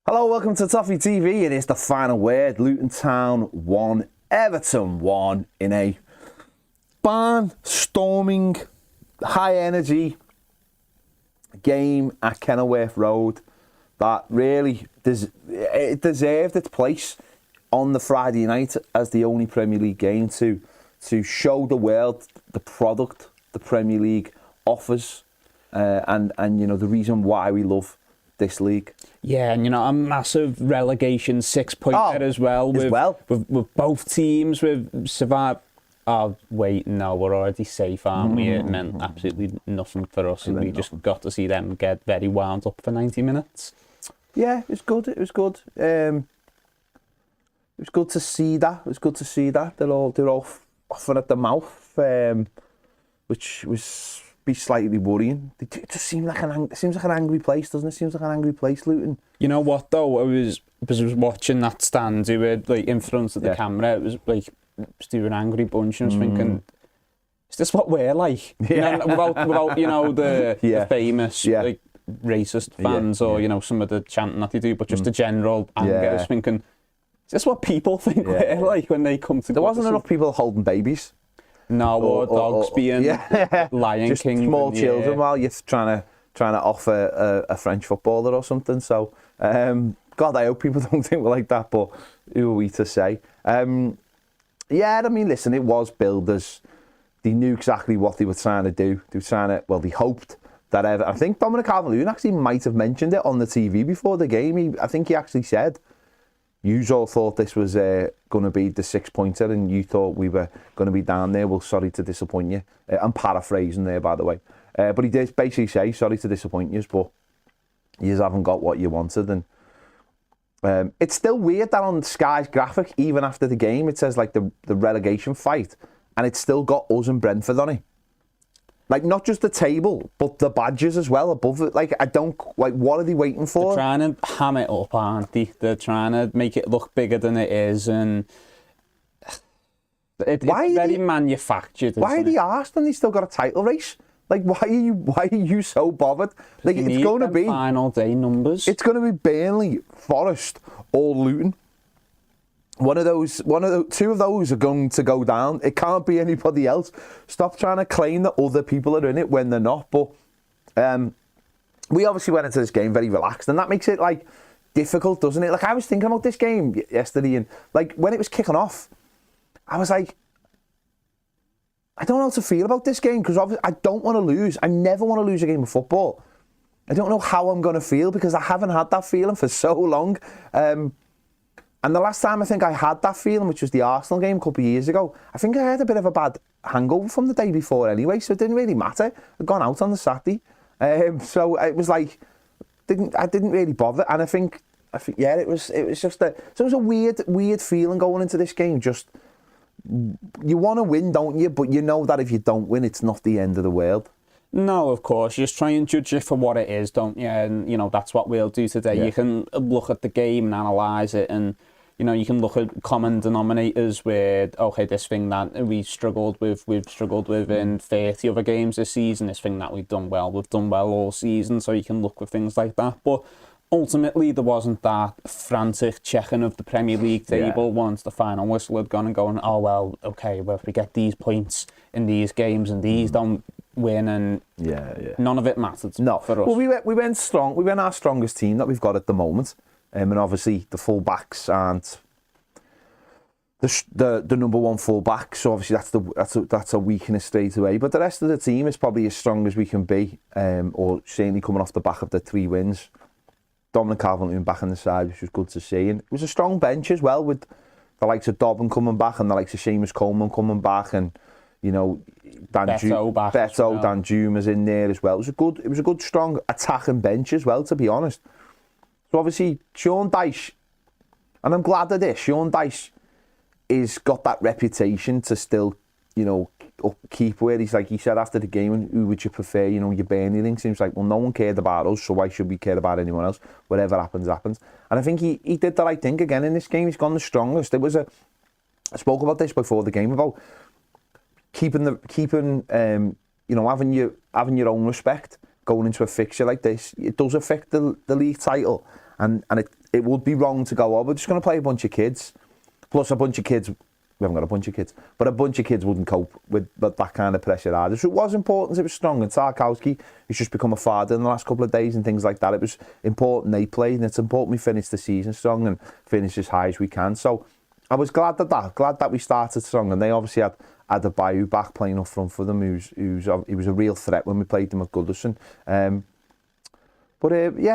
Hello, welcome to Toffee TV, and it's the final word. Luton Town 1, Everton 1 in a barn-storming, high-energy game at Kenilworth Road that really it deserved its place on the Friday night as the only Premier League game to show the world the product the Premier League offers and you know the reason why we love this league. Yeah, and you know, a massive relegation 6-pointer as well. With both teams, we've survived. Oh, wait, no, we're already safe, aren't we? It meant absolutely nothing for us, and we just got to see them get very wound up for 90 minutes. Yeah, it was good. It was good. It was good to see that. It was good to see that. They're all offering at the mouth, which was be slightly worrying. It just seems like an angry place, doesn't it? Seems like an angry place, Luton. You know what though? I was watching that stand. You were like in front of the camera. It was like an angry bunch, and I was thinking, is this what we're like? Yeah. You know, without you know the famous like racist fans or you know some of the chanting that they do, but just the general anger. I was thinking, is this what people think we're like when they come to? There wasn't enough people holding babies. No, or dogs being Lion just King. Small children while you're trying to offer a French footballer or something. So, God, I hope people don't think we're like that, but who are we to say? Yeah, I mean, listen, it was builders. They knew exactly what they were trying to do. They hoped that I think Dominic Calvert-Lewin actually might have mentioned it on the TV before the game. I think he actually said, you all thought this was going to be the 6-pointer and you thought we were going to be down there. Well, sorry to disappoint you. I'm paraphrasing there, by the way. But he did basically say, sorry to disappoint you, but you haven't got what you wanted. And it's still weird that on Sky's graphic, even after the game, it says like the relegation fight, and it's still got us and Brentford on it. Like, not just the table, but the badges as well above it. Like, what are they waiting for? They're trying to ham it up, aren't they? They're trying to make it look bigger than it is, and it's very manufactured. Why are they arsed when they still got a title race? Like, why are you so bothered? Like, it's going to be final day numbers. It's going to be Burnley, Forest, or Luton. Two of those are going to go down. It can't be anybody else. Stop trying to claim that other people are in it when they're not. But we obviously went into this game very relaxed, and that makes it like difficult, doesn't it? Like, I was thinking about this game yesterday, and like when it was kicking off, I was like, I don't know how to feel about this game because obviously I don't want to lose. I never want to lose a game of football. I don't know how I'm going to feel because I haven't had that feeling for so long. And the last time I think I had that feeling, which was the Arsenal game a couple of years ago, I think I had a bit of a bad hangover from the day before anyway, so it didn't really matter. I'd gone out on the Saturday. So it was like, I didn't really bother. And I think yeah, it was just so it was a weird feeling going into this game. Just, you want to win, don't you? But you know that if you don't win, it's not the end of the world. No, of course. You just try and judge it for what it is, don't you? And, you know, that's what we'll do today. Yeah. You can look at the game and analyse it, and, you know, you can look at common denominators where, okay, this thing that we've struggled with in 30 other games this season, this thing that we've done well all season, so you can look with things like that. But ultimately, there wasn't that frantic checking of the Premier League table once the final whistle had gone and going, oh, well, okay, well, if we get these points in these games and these don't win, and none of it mattered for us. Well, we went strong. We went our strongest team that we've got at the moment, and obviously the full-backs aren't the number one full-back, so obviously that's a weakness straight away. But the rest of the team is probably as strong as we can be, or certainly coming off the back of the 3 wins. Dominic Calvert-Lewin back on the side, which was good to see. And it was a strong bench as well, with the likes of Dobbin coming back and the likes of Sheamus Coleman coming back, and you know, Betto, Danjuma's in there as well. It was a good, strong attacking bench as well, to be honest. So obviously, Sean Dyche, and I'm glad of this. Sean Dyche is got that reputation to still, you know, keep where he's like he said after the game, who would you prefer? You know, your Burnley thing seems like, well, no one cared about us, so why should we care about anyone else? Whatever happens, happens. And I think he did the right thing again in this game. He's gone the strongest. I spoke about this before the game about keeping you know, having your own respect going into a fixture like this. It does affect the league title, and it would be wrong to go, oh, we're just going to play a bunch of kids. Plus a bunch of kids, we haven't got a bunch of kids, but a bunch of kids wouldn't cope with that kind of pressure either. So it was important, it was strong. And Tarkowski, who's just become a father in the last couple of days and things like that, it was important they played, and it's important we finish the season strong and finish as high as we can. So I was glad that we started strong, and they obviously had a Bayou back playing up front for them, he was a real threat when we played them at Goodison. Yeah,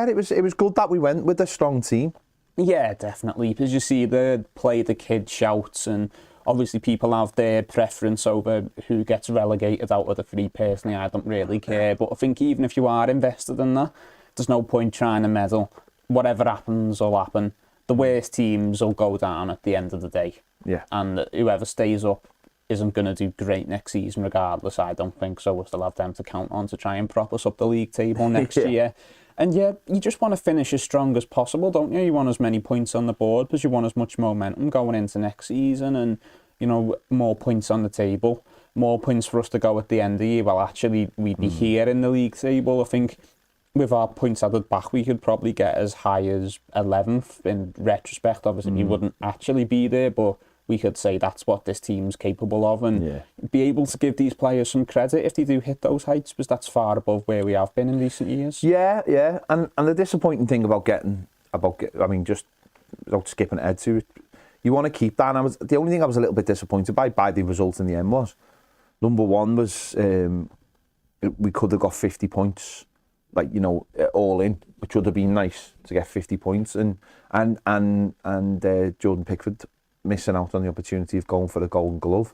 it was good that we went with a strong team. Yeah, definitely, because you see the play the kid shouts, and obviously people have their preference over who gets relegated out of the three. Personally, I don't really care, but I think even if you are invested in that, there's no point trying to meddle. Whatever happens will happen. The worst teams will go down at the end of the day. Yeah. And whoever stays up isn't going to do great next season regardless, I don't think. So we'll still have them to count on to try and prop us up the league table next year. And yeah, you just want to finish as strong as possible, don't you? You want as many points on the board because you want as much momentum going into next season, and, you know, more points on the table, more points for us to go at the end of the year. Well, actually, we'd be here in the league table. I think with our points added back, we could probably get as high as 11th in retrospect. Obviously, we wouldn't actually be there, but we could say that's what this team's capable of, and be able to give these players some credit if they do hit those heights, because that's far above where we have been in recent years. Yeah. And the disappointing thing just without skipping ahead to it, you want to keep that. And the only thing I was a little bit disappointed by the result in the end was, number one was we could have got 50 points, like, you know, all in, which would have been nice to get 50 points, and Jordan Pickford missing out on the opportunity of going for the Golden Glove,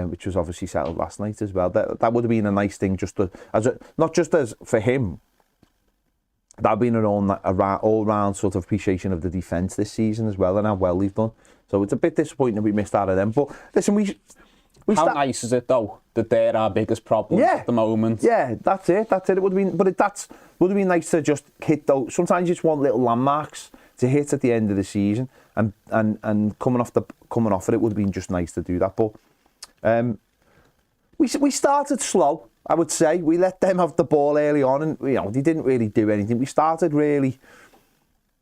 which was obviously settled last night as well. That would have been a nice thing, not just as for him. That would have been an all-round sort of appreciation of the defence this season as well, and how well they've done. So it's a bit disappointing that we missed out of them. But listen, how nice is it though that they're our biggest problem at the moment? Yeah, that's it. It would have been, would have been nice to just hit those. Sometimes you just want little landmarks to hit at the end of the season, and coming off it, it would have been just nice to do that. But we started slow, I would say. We let them have the ball early on, and, you know, they didn't really do anything. We started really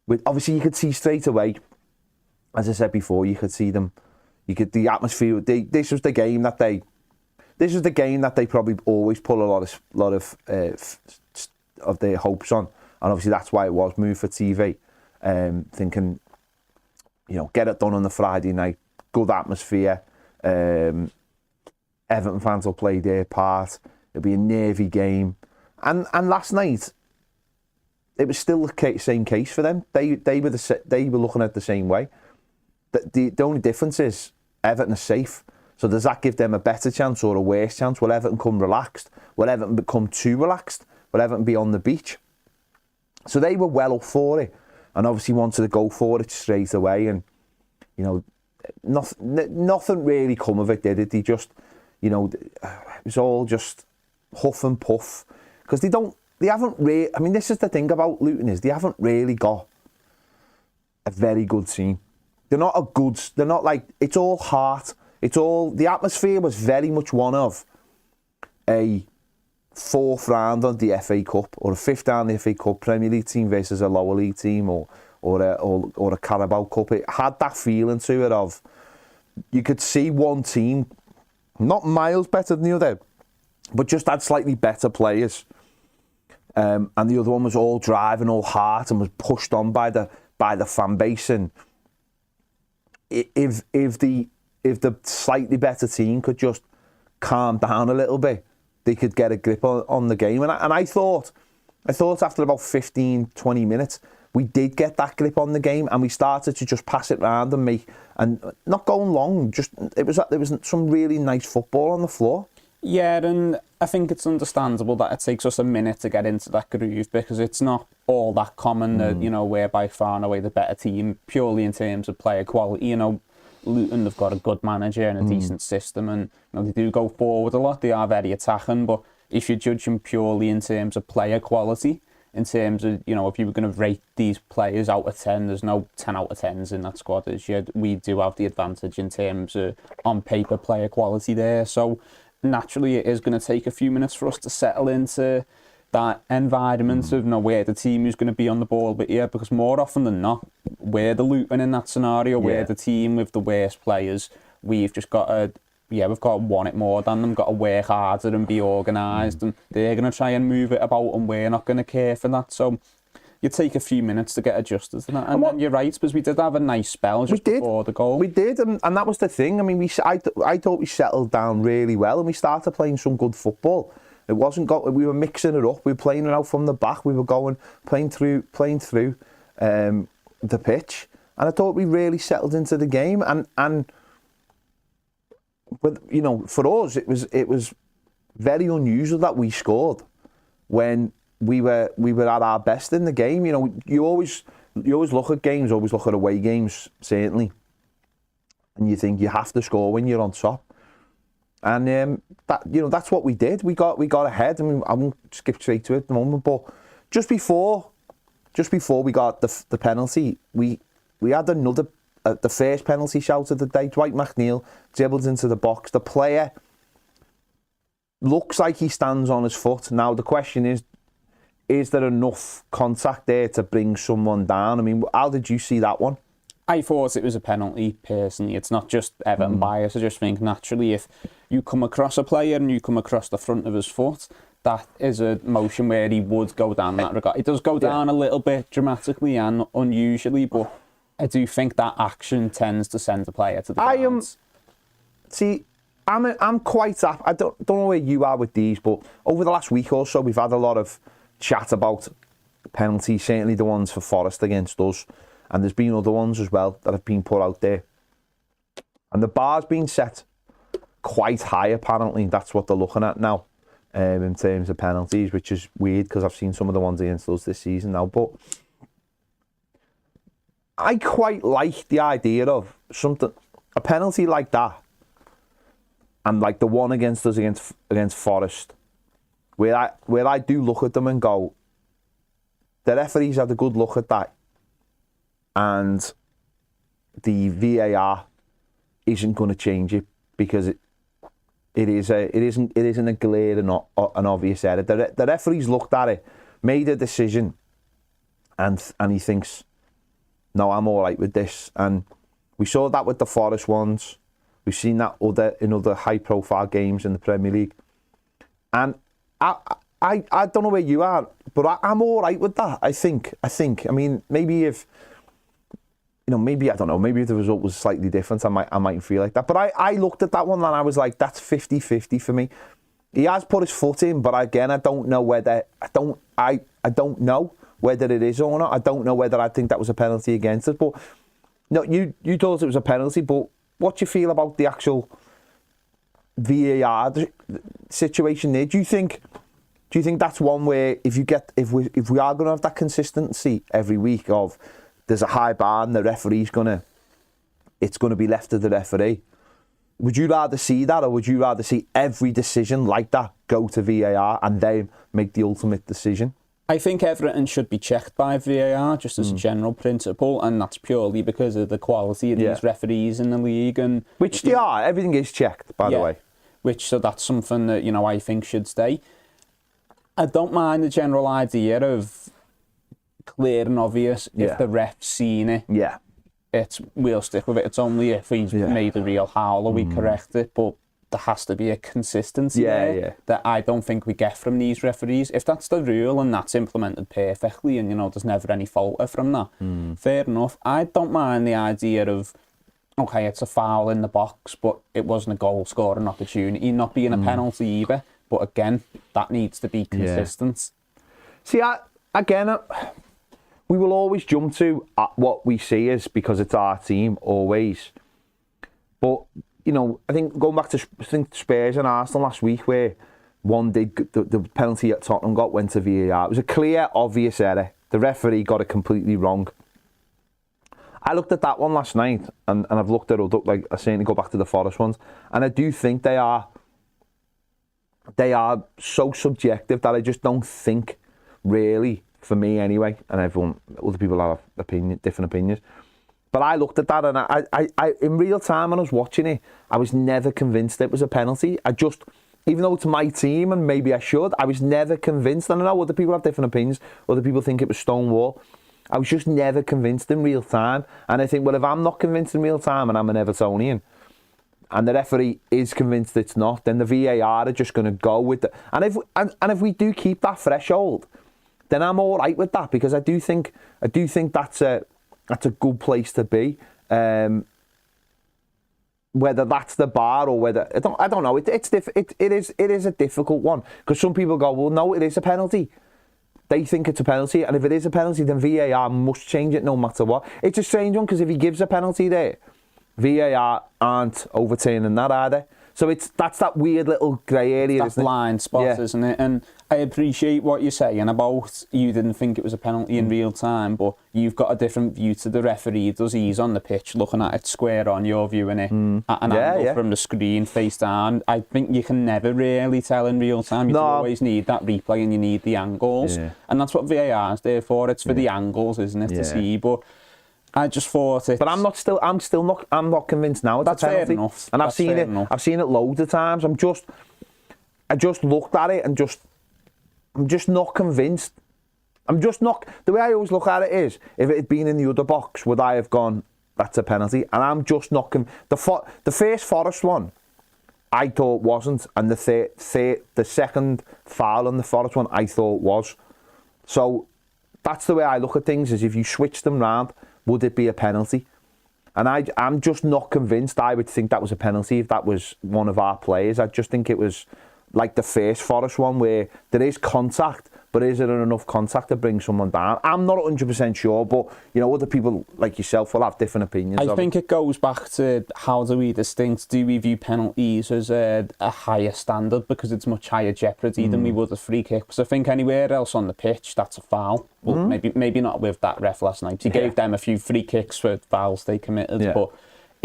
with, obviously you could see straight away, as I said before, you could see them. You could, the atmosphere. This was the game that they probably always put a lot of their hopes on, and obviously that's why it was moved for TV. Thinking, you know, get it done on the Friday night, good atmosphere. Everton fans will play their part. It'll be a nervy game, and last night it was still the same case for them. They were looking at it the same way. The only difference is Everton are safe. So does that give them a better chance or a worse chance? Will Everton come relaxed? Will Everton become too relaxed? Will Everton be on the beach? So they were well up for it, and obviously wanted to go for it straight away. And, you know, nothing really come of it, did it? They just, you know, it was all just huff and puff, because they haven't really. I mean, this is the thing about Luton, is they haven't really got a very good team. They're not like, it's all heart. The atmosphere was very much one of a fourth round of the FA Cup, or a fifth round of the FA Cup, Premier League team versus a lower league team, or a Carabao Cup. It had that feeling to it of, you could see one team, not miles better than the other, but just had slightly better players. And the other one was all drive and all heart, and was pushed on by the fan base. And if the slightly better team could just calm down a little bit, they could get a grip on the game. And I thought after about 15, 20 minutes, we did get that grip on the game, and we started to just pass it around and not going long. Just it was some really nice football on the floor. Yeah, and I think it's understandable that it takes us a minute to get into that groove, because it's not all that common that, you know, we're by far and away the better team purely in terms of player quality. You know, Luton have got a good manager and a decent system, and, you know, they do go forward a lot. They are very attacking, but if you judge them purely in terms of player quality, in terms of, you know, if you were going to rate these players out of 10, there's no 10 out of 10s in that squad. We do have the advantage in terms of on paper player quality there. So naturally, it is going to take a few minutes for us to settle into that environment of where the team who's going to be on the ball, but yeah, because more often than not, we're the Luton in that scenario, we're the team with the worst players. We've just got to, we've got to want it more than them, got to work harder and be organised, and they're going to try and move it about, and we're not going to care for that. So you take a few minutes to get adjusted to that. And then you're right, because we did have a nice spell just before the goal. We did, and that was the thing. I mean, I thought we settled down really well, and we started playing some good football. It wasn't we were mixing it up. We were playing it out from the back. We were playing through the pitch, and I thought we really settled into the game. But you know, for us, it was very unusual that we scored when we were at our best in the game. You know, you always look at games, always look at away games, certainly, and you think you have to score when you're on top. And that's what we did. We got ahead. I mean, I won't skip straight to it at the moment, but just before we got the penalty, we had another the first penalty shout of the day. Dwight McNeil dribbles into the box. The player looks like he stands on his foot. Now the question is there enough contact there to bring someone down? I mean, how did you see that one? I thought it was a penalty, personally. It's not just Everton bias. I just think naturally if you come across a player and you come across the front of his foot, that is a motion where he would go down that regard. It does go down a little bit dramatically and unusually, but I do think that action tends to send the player to the ground. I'm quite up. I don't know where you are with these, but over the last week or so, we've had a lot of chat about penalties, certainly the ones for Forest against us. And there's been other ones as well that have been put out there. And the bar's been set quite high, apparently. That's what they're looking at now in terms of penalties, which is weird because I've seen some of the ones against us this season now. But I quite like the idea of a penalty like that, and like the one against us against Forest, where I do look at them and go, the referees had a good look at that. And the VAR isn't going to change it because it isn't a glaring and an obvious error. The referees looked at it, made a decision, and he thinks, no, I'm all right with this. And we saw that with the Forest ones. We've seen that in other high-profile games in the Premier League. And I don't know where you are, but I'm all right with that. I think. I mean, maybe if. Maybe, I don't know, maybe if the result was slightly different, I might feel like that. But I looked at that one and I was like, that's 50-50 for me. He has put his foot in, but again, I don't know whether it is or not. I don't know whether I think that was a penalty against us. But no, you thought it was a penalty, but what do you feel about the actual VAR situation there? Do you think that's one where if we are going to have that consistency every week of there's a high bar and the referee's it's going to be left to the referee. Would you rather see that, or would you rather see every decision like that go to VAR and they make the ultimate decision? I think Everton should be checked by VAR just as a general principle, and that's purely because of the quality of these referees in the league. And which they are. Everything is checked, by the way. So that's something that, I think should stay. I don't mind the general idea of clear and obvious if the ref's seen it. Yeah. We'll stick with it. It's only if he's made a real howler we correct it, but there has to be a consistency there that I don't think we get from these referees. If that's the rule and that's implemented perfectly and, there's never any falter from that, fair enough. I don't mind the idea of, okay, it's a foul in the box, but it wasn't a goal-scoring opportunity, not being a penalty either. But again, that needs to be consistent. See, we will always jump to what we see is because it's our team, always. But, I think going back to Spurs and Arsenal last week, where the penalty at Tottenham went to VAR. It was a clear, obvious error. The referee got it completely wrong. I looked at that one last night, and I've looked at it, like I certainly go back to the Forest ones, and I do think they are so subjective that I just don't think, really, for me anyway, and other people have different opinions. But I looked at that, and I in real time when I was watching it, I was never convinced it was a penalty. even though it's my team and maybe I should, I was never convinced. And I know other people have different opinions. Other people think it was Stonewall. I was just never convinced in real time. And I think, well, if I'm not convinced in real time and I'm an Evertonian, and the referee is convinced it's not, then the VAR are just going to go with it. And if we do keep that threshold, then I'm all right with that, because I do think that's a good place to be. Whether that's the bar or whether I don't know. It is a difficult one, because some people go, well, no, it is a penalty. They think it's a penalty, and if it is a penalty, then VAR must change it no matter what. It's a strange one, because if he gives a penalty there, VAR aren't overturning that, are they? So that's that weird little grey area, that blind spot, isn't it? And I appreciate what you're saying about you didn't think it was a penalty in real time, but you've got a different view to the referee. Does he's on the pitch looking at it square on, you're viewing it at an angle from the screen, face down. I think you can never really tell in real time. You always need that replay, and you need the angles. And that's what VAR is there for. It's for the angles, isn't it, to see. But I just thought it. But I'm not convinced now it's a penalty. Fair enough. And I've seen it loads of times. I just looked at it and I'm just not convinced. The way I always look at it is, if it had been in the other box, would I have gone, that's a penalty? And I'm just not the first Forest one, I thought wasn't, and the second foul on the Forest one, I thought was. So that's the way I look at things, is if you switch them round, would it be a penalty? And I'm just not convinced I would think that was a penalty if that was one of our players. I just think it was like the first Forest one, where there is contact, but is there enough contact to bring someone down? I'm not 100% sure, but other people like yourself will have different opinions. I think it goes back to, how do we view penalties as a higher standard, because it's much higher jeopardy than we would a free kick. Because I think anywhere else on the pitch, that's a foul. Well, maybe not with that ref last night. He gave them a few free kicks for fouls they committed, but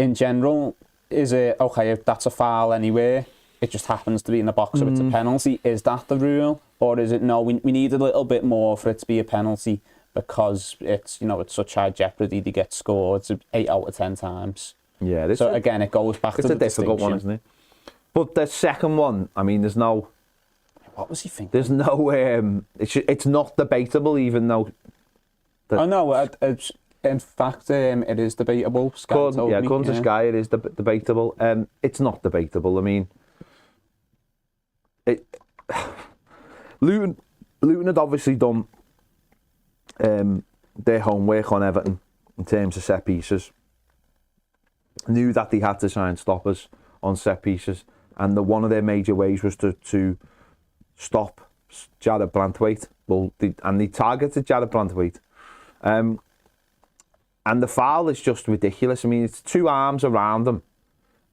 in general, is it okay if that's a foul anywhere? It just happens to be in the box, so it's a penalty. Is that the rule? Or is it, no, we need a little bit more for it to be a penalty, because it's, it's such high jeopardy to get scored 8 out of 10 times. Yeah. So again, it goes back to the distinction. It's a difficult one, isn't it? But the second one, I mean, there's no... What was he thinking? There's no... it's not debatable, even though... Oh, no, in fact, it is debatable. According to Sky, it is debatable. It's not debatable. I mean... Luton had obviously done their homework on Everton in terms of set pieces. Knew that they had to sign stoppers on set pieces, and one of their major ways was to stop Jared Branthwaite. They targeted Jared Branthwaite, and the foul is just ridiculous. I mean, it's 2 arms around him,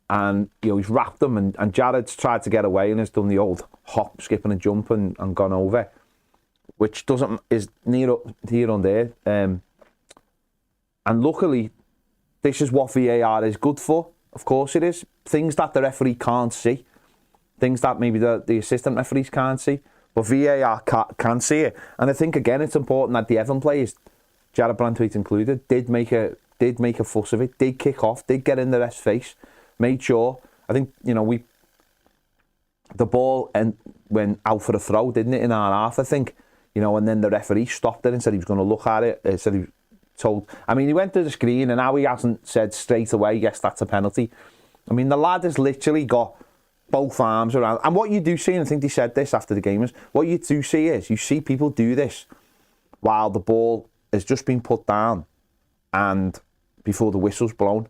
and he's wrapped them, and Jared's tried to get away and has done the old hop, skip and a jump and gone over, which is near here on there. And luckily, this is what VAR is good for. Of course it is. Things that the referee can't see, things that maybe the assistant referees can't see, but VAR can see it. And I think again, it's important that the Everton players, Jared Branthwaite included, did make a fuss of it, did kick off, did get in the ref's face. Made sure, I think, the ball went out for a throw, didn't it, in our half, I think, and then the referee stopped it and said he was going to look at it, he went to the screen, and now he hasn't said straight away, yes, that's a penalty. I mean, the lad has literally got both arms around, and what you do see, and I think they said this after the game, is, what you do see is, you see people do this while the ball has just been put down, and before the whistle's blown.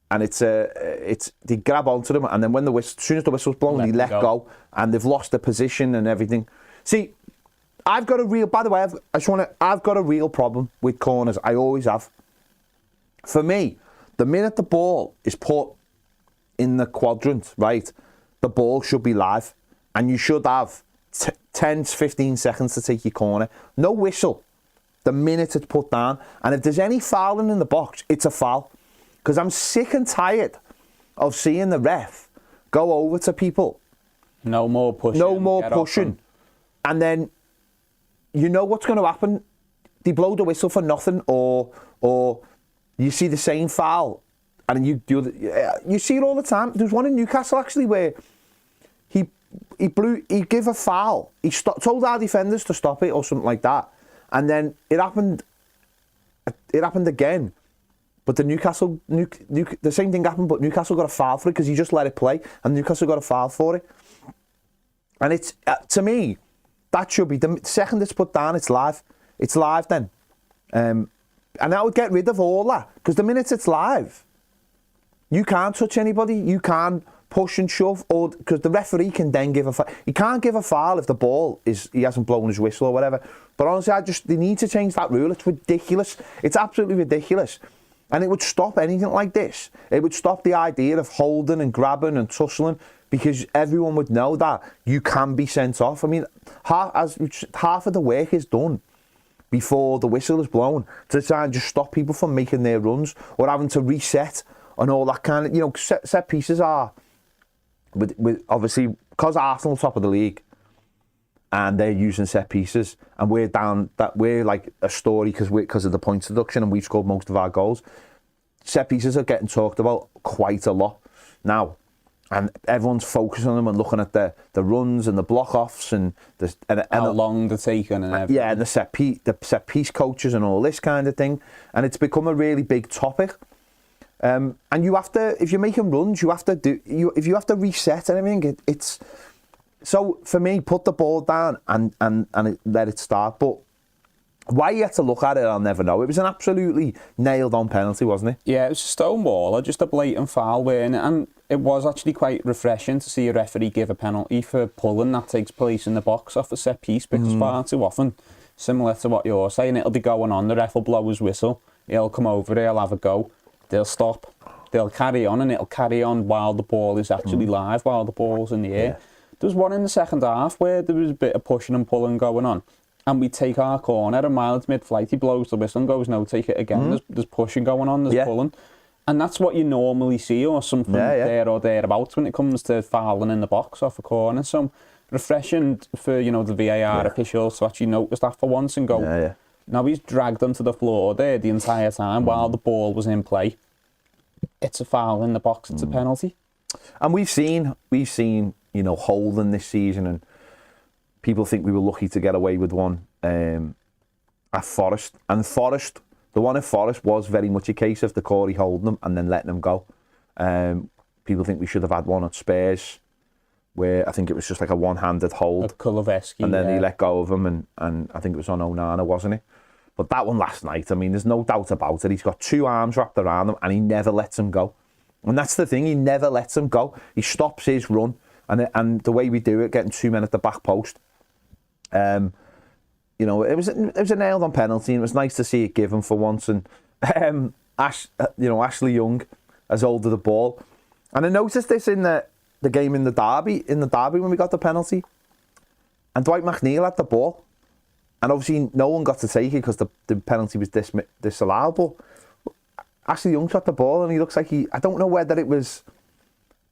And they grab onto them, and then as soon as the whistle's blown, they let go, and they've lost their position and everything. See, I've got a real problem with corners. I always have. For me, the minute the ball is put in the quadrant, right, the ball should be live, and you should have 10 to 15 seconds to take your corner. No whistle the minute it's put down, and if there's any fouling in the box, it's a foul. Because I'm sick and tired of seeing the ref go over to people. No more pushing. And then, what's going to happen? They blow the whistle for nothing, or you see the same foul, and you see it all the time. There's one in Newcastle, actually, where he he gave a foul. He told our defenders to stop it or something like that. And then it happened again. But the same thing happened, but Newcastle got a foul for it because he just let it play, and Newcastle got a foul for it. And it's, to me, that should be, the second it's put down, it's live. It's live then. And that would get rid of all that, because the minute it's live, you can't touch anybody, you can't push and shove, or because the referee can then give a foul. He can't give a foul if the ball he hasn't blown his whistle or whatever. But honestly, they need to change that rule. It's ridiculous. It's absolutely ridiculous. And it would stop anything like this. It would stop the idea of holding and grabbing and tussling, because everyone would know that you can be sent off. I mean, half of the work is done before the whistle is blown to try and just stop people from making their runs or having to reset and all that kind of, set pieces are, with obviously, because Arsenal top of the league and they're using set pieces and we're down, that we're like a story because of the points deduction and we've scored most of our goals. Set pieces are getting talked about quite a lot now, and everyone's focusing on them and looking at the runs and the block offs and how long they're taking and everything. Yeah, and the set piece coaches and all this kind of thing, and it's become a really big topic. And you have to, if you're making runs, you have to reset and everything. It's so for me, put the ball down and let it start. But why you had to look at it, I'll never know. It was an absolutely nailed on penalty, wasn't it? Yeah, it was a stonewall, just a blatant foul win, and it was actually quite refreshing to see a referee give a penalty for pulling that takes place in the box off a set piece, because far too often, similar to what you're saying, it'll be going on, the ref will blow his whistle, he'll come over, he'll have a go, they'll stop, they'll carry on, and it'll carry on while the ball is actually live, while the ball's in the air. Yeah. There was one in the second half where there was a bit of pushing and pulling going on, and we take our corner, and mile to mid-flight, he blows the whistle and goes, no, take it again. There's pushing going on, there's pulling. And that's what you normally see, or something there or thereabouts when it comes to fouling in the box off a corner. So refreshing for, the VAR officials to actually notice that for once and go, now he's dragged them to the floor there the entire time while the ball was in play. It's a foul in the box, it's a penalty. And we've seen, holding this season, and people think we were lucky to get away with one at Forest. And Forest, the one at Forest was very much a case of the Corey holding them and then letting them go. People think we should have had one at Spurs, where I think it was just like a one-handed hold. At Kuleveski, and then he let go of him, and I think it was on Onana, wasn't it? But that one last night, I mean, there's no doubt about it. He's got two arms wrapped around him, and he never lets him go. And that's the thing, he never lets him go. He stops his run, and the way we do it, getting 2 men at the back post, it was a nailed on penalty, and it was nice to see it given for once. And Ashley Young has holded the ball, and I noticed this in the game in the derby when we got the penalty, and Dwight McNeil had the ball, and obviously no one got to take it because the penalty was disallowed. But Ashley Young shot the ball, and he looks like I don't know whether it was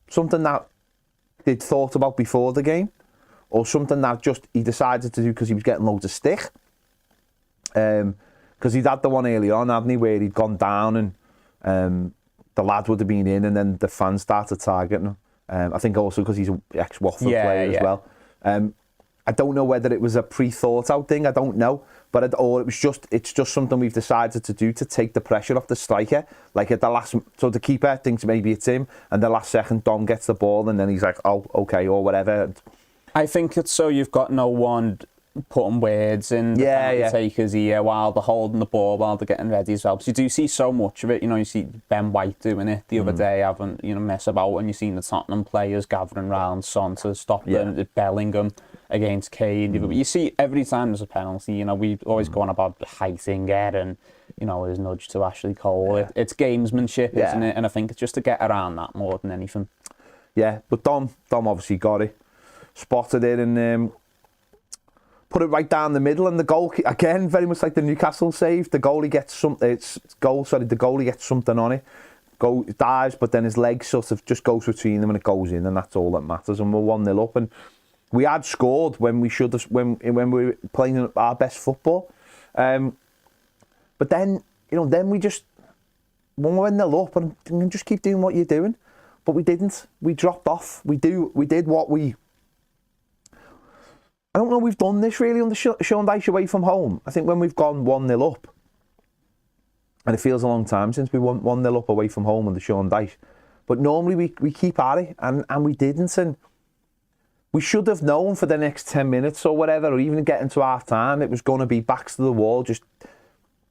something that they'd thought about before the game, or something that just he decided to do because he was getting loads of stick. Because he'd had the one early on, hadn't he, where he'd gone down and the lad would have been in, and then the fans started targeting him. I think also because he's an ex-Watford player as well. I don't know whether it was a pre-thought out thing, I don't know. Or it's just something we've decided to do to take the pressure off the striker. Like at the last, so the keeper thinks maybe it's him, and the last second Dom gets the ball, and then he's like, oh, okay, or whatever. I think it's so you've got no one putting words in the penalty taker's ear while they're holding the ball, while they're getting ready as well. So you do see so much of it. You see Ben White doing it the other day, having mess about, and you've seen the Tottenham players gathering round Son to stop them, Bellingham against Kane. But you see every time there's a penalty, we always go on about Heisinger and his nudge to Ashley Cole. It's gamesmanship, isn't it? And I think it's just to get around that more than anything. Yeah, but Dom obviously got it, spotted it, and put it right down the middle. And the goal, again, very much like the Newcastle save, the goalie gets something. The goalie gets something on it. Dives, but then his leg sort of just goes between them and it goes in, and that's all that matters. And we're 1-0 up, and we had scored when we should have, when we were playing our best football. But then, then we just, when we're 1-0 up, and just keep doing what you're doing. But we didn't. We dropped off. We did what we I don't know we've done this really under Sean Dyche away from home. I think when we've gone 1-0 up, and it feels a long time since we won 1-0 up away from home under Sean Dyche, but normally we keep at it, and we didn't, and we should have known for the next 10 minutes or whatever, or even getting to half time, it was going to be backs to the wall, just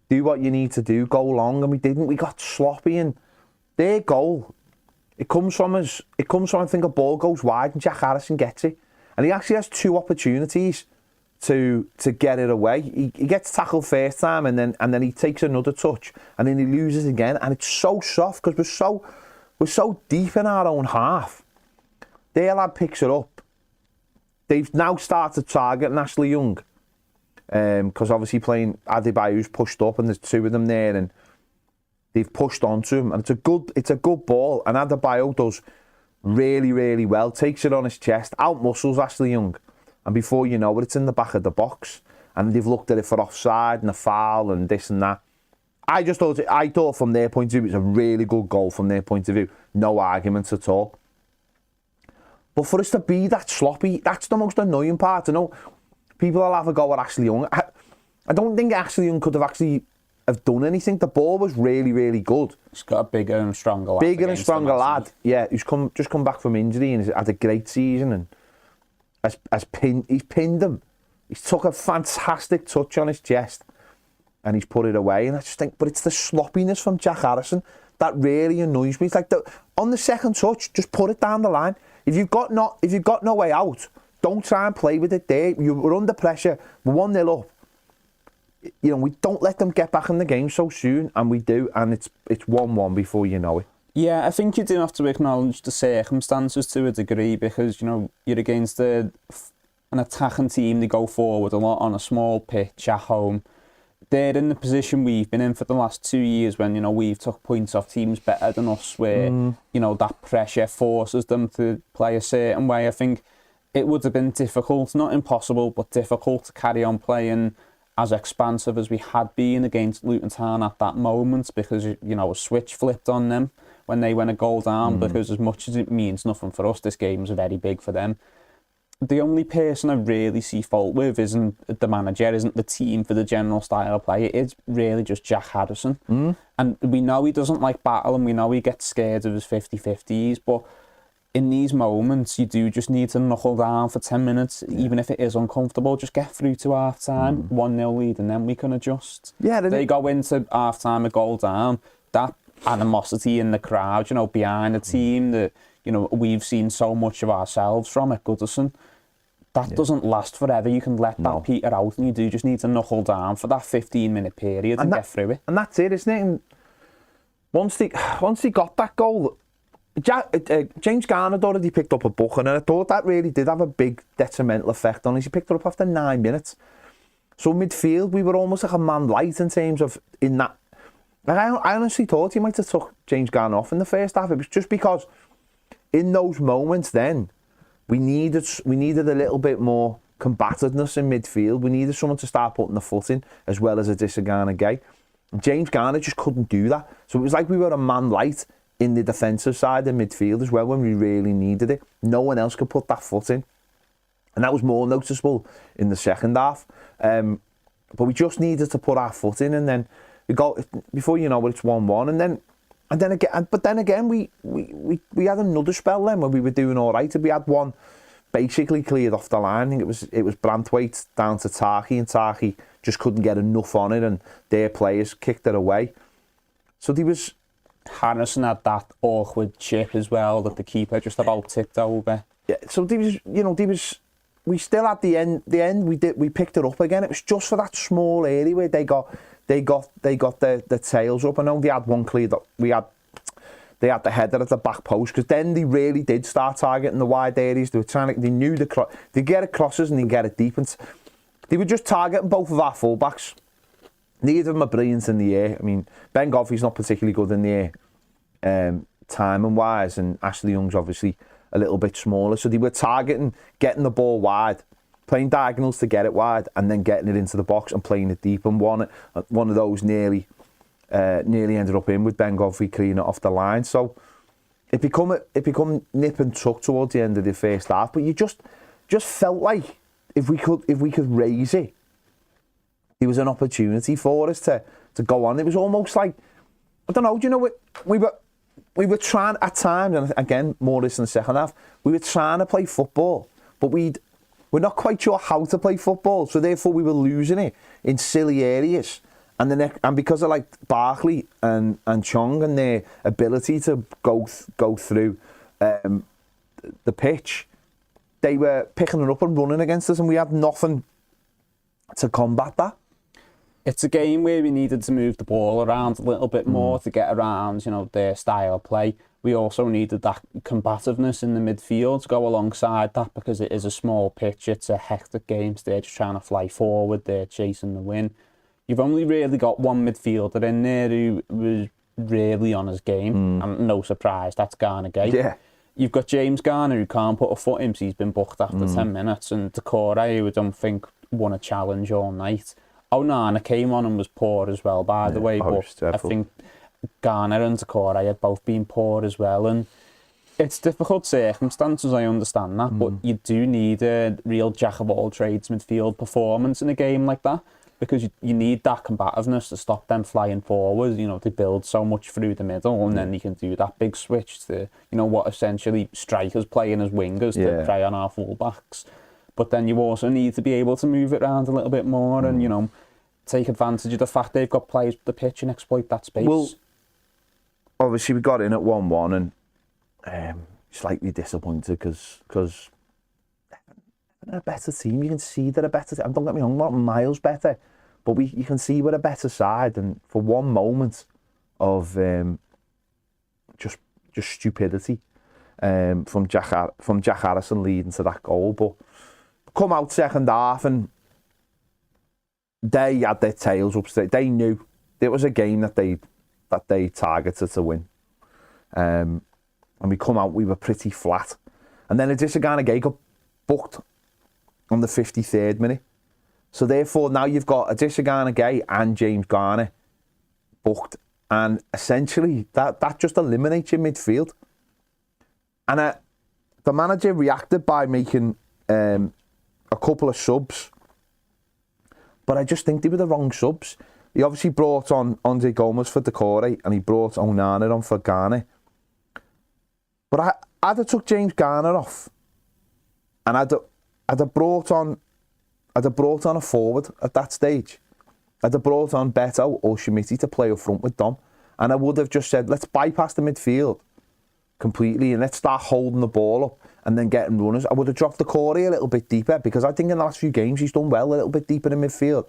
do what you need to do, go long, and we didn't. We got sloppy, and their goal, it comes from, I think a ball goes wide and Jack Harrison gets it. And he actually has 2 opportunities to get it away. He gets tackled first time, and then he takes another touch, and then he loses again. And it's so soft because we're so deep in our own half. Their lad picks it up. They've now started targeting Ashley Young, because obviously playing Adebayu's pushed up, and there's 2 of them there, and they've pushed onto him, and it's a good ball, and Adebayo does really, really well, takes it on his chest, out-muscles Ashley Young, and before you know it, it's in the back of the box, and they've looked at it for offside and a foul and this and that. I thought from their point of view, it's a really good goal from their point of view, no arguments at all. But for us to be that sloppy, that's the most annoying part. I know people will have a go at Ashley Young. I don't think Ashley Young could have actually done anything. The ball was really, really good. He's got a bigger and stronger lad. Yeah, who's just come back from injury and has had a great season, and he's pinned him. He's took a fantastic touch on his chest, and he's put it away. And I just think, but it's the sloppiness from Jack Harrison that really annoys me. It's like on the second touch, just put it down the line. If you've got no way out, don't try and play with it there. We're under pressure. We're 1-0 up. You know, we don't let them get back in the game so soon, and we do, and it's 1-1 before you know it. Yeah, I think you do have to acknowledge the circumstances to a degree, because, you know, you're against an attacking team. They go forward a lot on a small pitch at home. They're in the position we've been in for the last 2 years when, you know, we've took points off teams better than us, where, you know, that pressure forces them to play a certain way. I think it would have been difficult, not impossible, but difficult to carry on playing as expansive as we had been against Luton Town at that moment, because, you know, a switch flipped on them when they went a goal down, because as much as it means nothing for us, this game was very big for them. The only person I really see fault with isn't the manager, isn't the team for the general style of play. It's really just Jack Harrison. And we know he doesn't like battle, and we know he gets scared of his 50-50s, but in these moments, you do just need to knuckle down for 10 minutes, even if it is uncomfortable. Just get through to half-time, 1-0 lead, and then we can adjust. Yeah, they go into half-time a goal down. That animosity in the crowd, you know, behind the team that, you know, we've seen so much of ourselves from at Goodison, that doesn't last forever. You can let that peter out, and you do just need to knuckle down for that 15-minute period and get through it. And that's it, isn't it? And once they got that goal, James Garner had already picked up a booking, and I thought that really did have a big detrimental effect on us. He picked it up after 9 minutes. So midfield, we were almost like a man light in terms of in that. Like I honestly thought he might have took James Garner off in the first half. It was just because in those moments then we needed a little bit more combativeness in midfield. We needed someone to start putting the foot in, as well as a Garner Gay. James Garner just couldn't do that. So it was like we were a man light in the defensive side of midfield as well when we really needed it. No one else could put that foot in. And that was more noticeable in the second half. But we just needed to put our foot in, and then we got, before you know it, it's 1-1. And then again, we had another spell then where we were doing all right. We had one basically cleared off the line. I think it was Branthwaite down to Toffee, and Toffee just couldn't get enough on it, and their players kicked it away. So there was Harrison had that awkward chip as well that the keeper just about tipped over. Yeah, so we still at the end we picked it up again. It was just for that small area where they got their tails up. I know they had one cleared up. They had the header at the back post, because then they really did start targeting the wide areas. They were trying to, they knew they get it crosses and they get it deep, and they were just targeting both of our fullbacks. Neither of them are brilliant in the air. I mean, Ben Godfrey's not particularly good in the air, timing-wise, and Ashley Young's obviously a little bit smaller. So they were targeting, getting the ball wide, playing diagonals to get it wide, and then getting it into the box and playing it deep. And one of those nearly ended up in with Ben Godfrey clearing it off the line. So it become nip and tuck towards the end of the first half. But you just felt like if we could raise it, there was an opportunity for us to go on. It was almost like, I don't know, do you know what, we were trying at times, and again, more this in the second half, we were trying to play football, but we're not quite sure how to play football, so therefore we were losing it in silly areas. And because of like Barkley and Chong and their ability to go through the pitch, they were picking it up and running against us, and we had nothing to combat that. It's a game where we needed to move the ball around a little bit more to get around, their style of play. We also needed that combativeness in the midfield to go alongside that, because it is a small pitch. It's a hectic game. So they're just trying to fly forward. They're chasing the win. You've only really got one midfielder in there who was really on his game. And no surprise, that's Garner Gay. Yeah. You've got James Garner, who can't put a foot in, so he's been booked after 10 minutes. And Decore, who I don't think won a challenge all night. Onana came on and was poor as well, by the way. But I think Garner and Decore had both been poor as well. And it's difficult circumstances, I understand that. But you do need a real jack-of-all-trades midfield performance in a game like that, because you need that combativeness to stop them flying forward. They build so much through the middle, and then you can do that big switch to, what essentially strikers playing as wingers to prey on our full-backs. But then you also need to be able to move it around a little bit more and, take advantage of the fact they've got players with the pitch and exploit that space. Well, obviously we got in at 1-1 and slightly disappointed because they're a better team. You can see they're a better team. Don't get me wrong, not miles better, but you can see we're a better side. And for one moment of just stupidity from Jack Harrison leading to that goal, but come out second half and they had their tails up straight. They knew it was a game that they targeted to win. And we come out, we were pretty flat. And then Adissa Garner-Gay got booked on the 53rd minute. So therefore now you've got Adissa Garner-Gay and James Garner booked. And essentially that just eliminates your midfield. And the manager reacted by making a couple of subs. But I just think they were the wrong subs. He obviously brought on Andre Gomez for Decore and he brought Onana on for Garner. But I'd have took James Garner off, and I'd have brought on a forward at that stage. I'd have brought on Betto or Schmitty to play up front with Dom, and I would have just said, let's bypass the midfield completely and let's start holding the ball up and then getting runners. I would have dropped Decore a little bit deeper, because I think in the last few games he's done well a little bit deeper in midfield.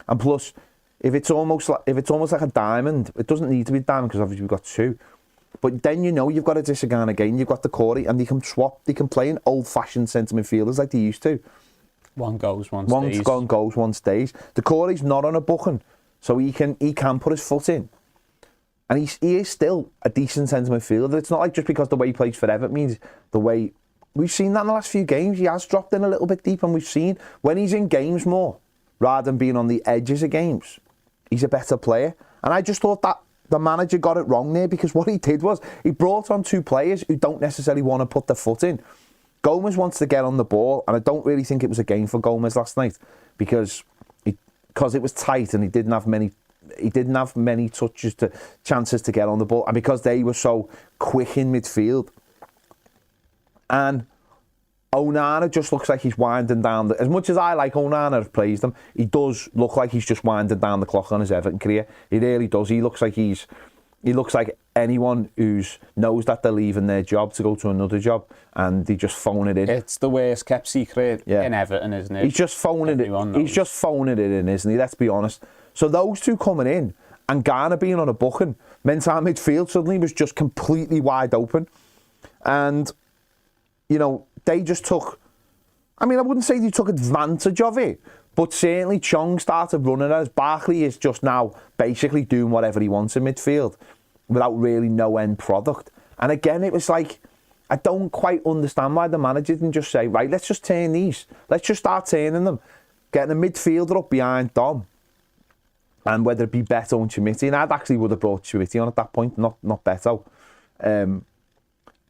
And plus, if it's almost like a diamond, it doesn't need to be a diamond because obviously we've got two. But then you've got a Disagana again, you've got Decore, and they can swap, they can play in old-fashioned centre midfielders like they used to. One goes, one stays. One goes, one stays. Decore's not on a booking, so he can put his foot in. And he is still a decent centre midfielder. It's not like just because the way he plays for Everton means the way... We've seen that in the last few games. He has dropped in a little bit deep, and we've seen when he's in games more, rather than being on the edges of games, he's a better player. And I just thought that the manager got it wrong there, because what he did was he brought on two players who don't necessarily want to put their foot in. Gomez wants to get on the ball, and I don't really think it was a game for Gomez last night, because it was tight and he didn't have many chances to get on the ball, and because they were so quick in midfield. And Onana just looks like he's winding down. As much as I like Onana, I've praised him, he does look like he's just winding down the clock on his Everton career. He really does. He looks like anyone who knows that they're leaving their job to go to another job, and they just phone it in. It's the worst kept secret in Everton, isn't it? He's just phoning it. He's just phoning it in, isn't he? Let's be honest. So those two coming in and Garner being on a booking meant our midfield suddenly was just completely wide open, and they just took... I mean, I wouldn't say they took advantage of it, but certainly Chong started running as Barkley is just now basically doing whatever he wants in midfield without really no end product. And again, it was like, I don't quite understand why the manager didn't just say, right, let's just turn these. Let's just start turning them. Getting a midfielder up behind Dom. And whether it be Betto and Schmitty, and I'd actually would have brought Schmitty on at that point, not Betto.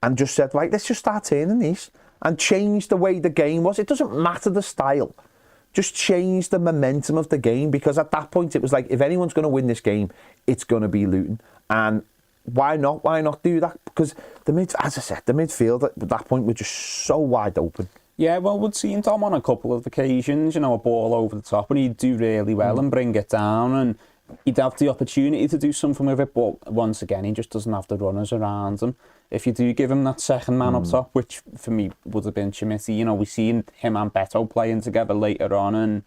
And just said, right, let's just start turning these. and change the way the game was. It doesn't matter the style. Just change the momentum of the game, because at that point it was like, if anyone's going to win this game, it's going to be Luton. And why not? Why not do that? Because as I said, the midfield at that point were just so wide open. Yeah, well, we'd seen Tom on a couple of occasions, a ball over the top, and he'd do really well and bring it down, and he'd have the opportunity to do something with it, but once again, he just doesn't have the runners around him. If you do give him that second man up top, which for me would have been Chitir, we've seen him and Betto playing together later on, and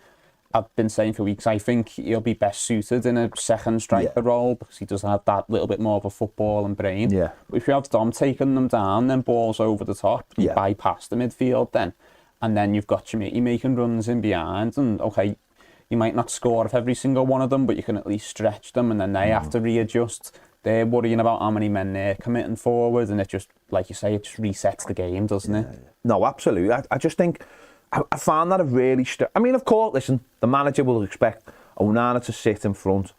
I've been saying for weeks, I think he'll be best suited in a second striker role, because he does have that little bit more of a football and brain. Yeah. But if you have Dom taking them down, then balls over the top, you bypass the midfield then, and then you've got Chitir making runs in behind, and okay, you might not score off every single one of them, but you can at least stretch them, and then they have to readjust. They're worrying about how many men they're committing forward, and it just, like you say, it just resets the game, doesn't it? No, absolutely. I just think, I found that a really... I mean, of course, listen, the manager will expect Onana to sit in front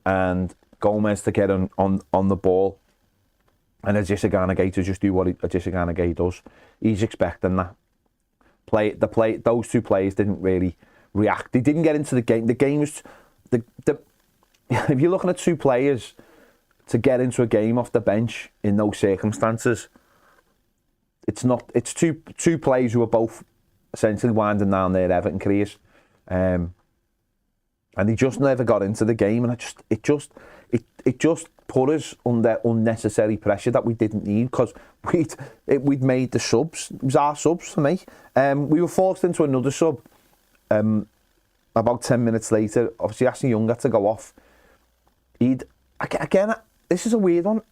and Gomez to get on the ball, and Ajisa Ganagay to just do what Ajisa Ganagay does. He's expecting that. Those two players didn't really react. They didn't get into the game. The game was... if you're looking at two players to get into a game off the bench in those circumstances, it's two players who are both essentially winding down their Everton careers, and they just never got into the game, and it just put us under unnecessary pressure that we didn't need, because we'd made the subs. It was our subs for me. We were forced into another sub about 10 minutes later. Obviously, Ashley Young had to go off. This is a weird one,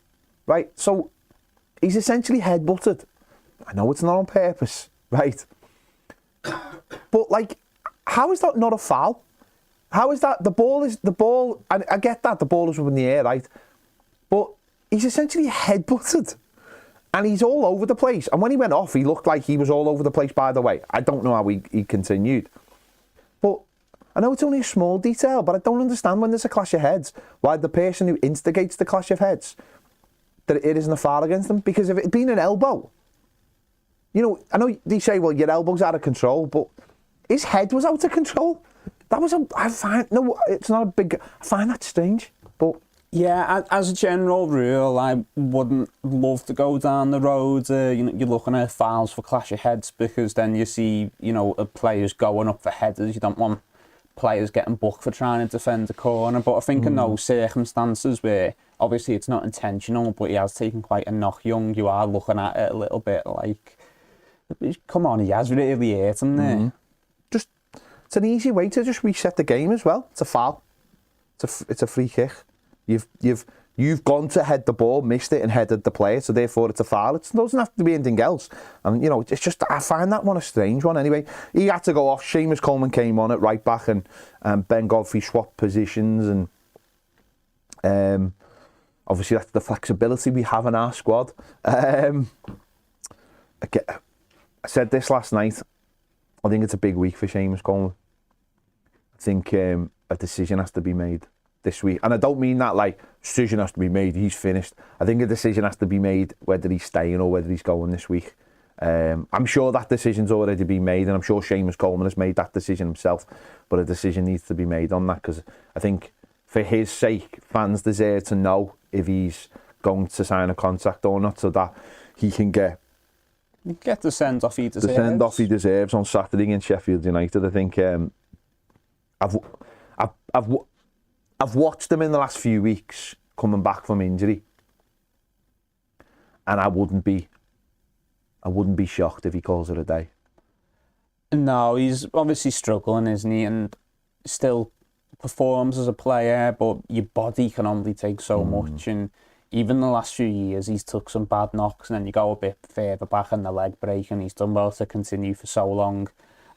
right? So he's essentially headbutted. I know it's not on purpose, right? But like, how is that not a foul? How is that? The ball, and I get that the ball is up in the air, right? But he's essentially headbutted, and he's all over the place. And when he went off, he looked like he was all over the place, by the way. I don't know how he continued. But I know it's only a small detail, but I don't understand, when there's a clash of heads, why the person who instigates the clash of heads, that it isn't a foul against them. Because if it had been an elbow, I know they say, well, your elbow's out of control, but his head was out of control. It's not a big... I find that strange, but... Yeah, as a general rule, I wouldn't love to go down the road. You're looking at fouls for clash of heads, because then you see, players going up for headers. You don't want players getting booked for trying to defend the corner. But I think in those circumstances where obviously it's not intentional, but he has taken quite a knock, Young, you are looking at it a little bit like, come on, he has really hurt him there. It's an easy way to just reset the game as well. It's a foul. It's a free kick. You've gone to head the ball, missed it, and headed the player, so therefore it's a foul. It doesn't have to be anything else. And it's just, I find that one a strange one. Anyway, he had to go off. Sheamus Coleman came on at right back, and Ben Godfrey swapped positions, and obviously that's the flexibility we have in our squad. I said this last night. I think it's a big week for Sheamus Coleman. I think a decision has to be made this week. And I don't mean that like, decision has to be made, he's finished. I think a decision has to be made whether he's staying or whether he's going this week. I'm sure that decision's already been made, and I'm sure Sheamus Coleman has made that decision himself, but a decision needs to be made on that, because I think for his sake, fans deserve to know if he's going to sign a contract or not, so that he can get the send-off he deserves. The send-off he deserves on Saturday against Sheffield United. I think I've watched him in the last few weeks coming back from injury, and I wouldn't be shocked if he calls it a day. No, he's obviously struggling, isn't he? And still performs as a player, but your body can only take so much. And even the last few years, he's took some bad knocks, and then you go a bit further back in the leg break, and he's done well to continue for so long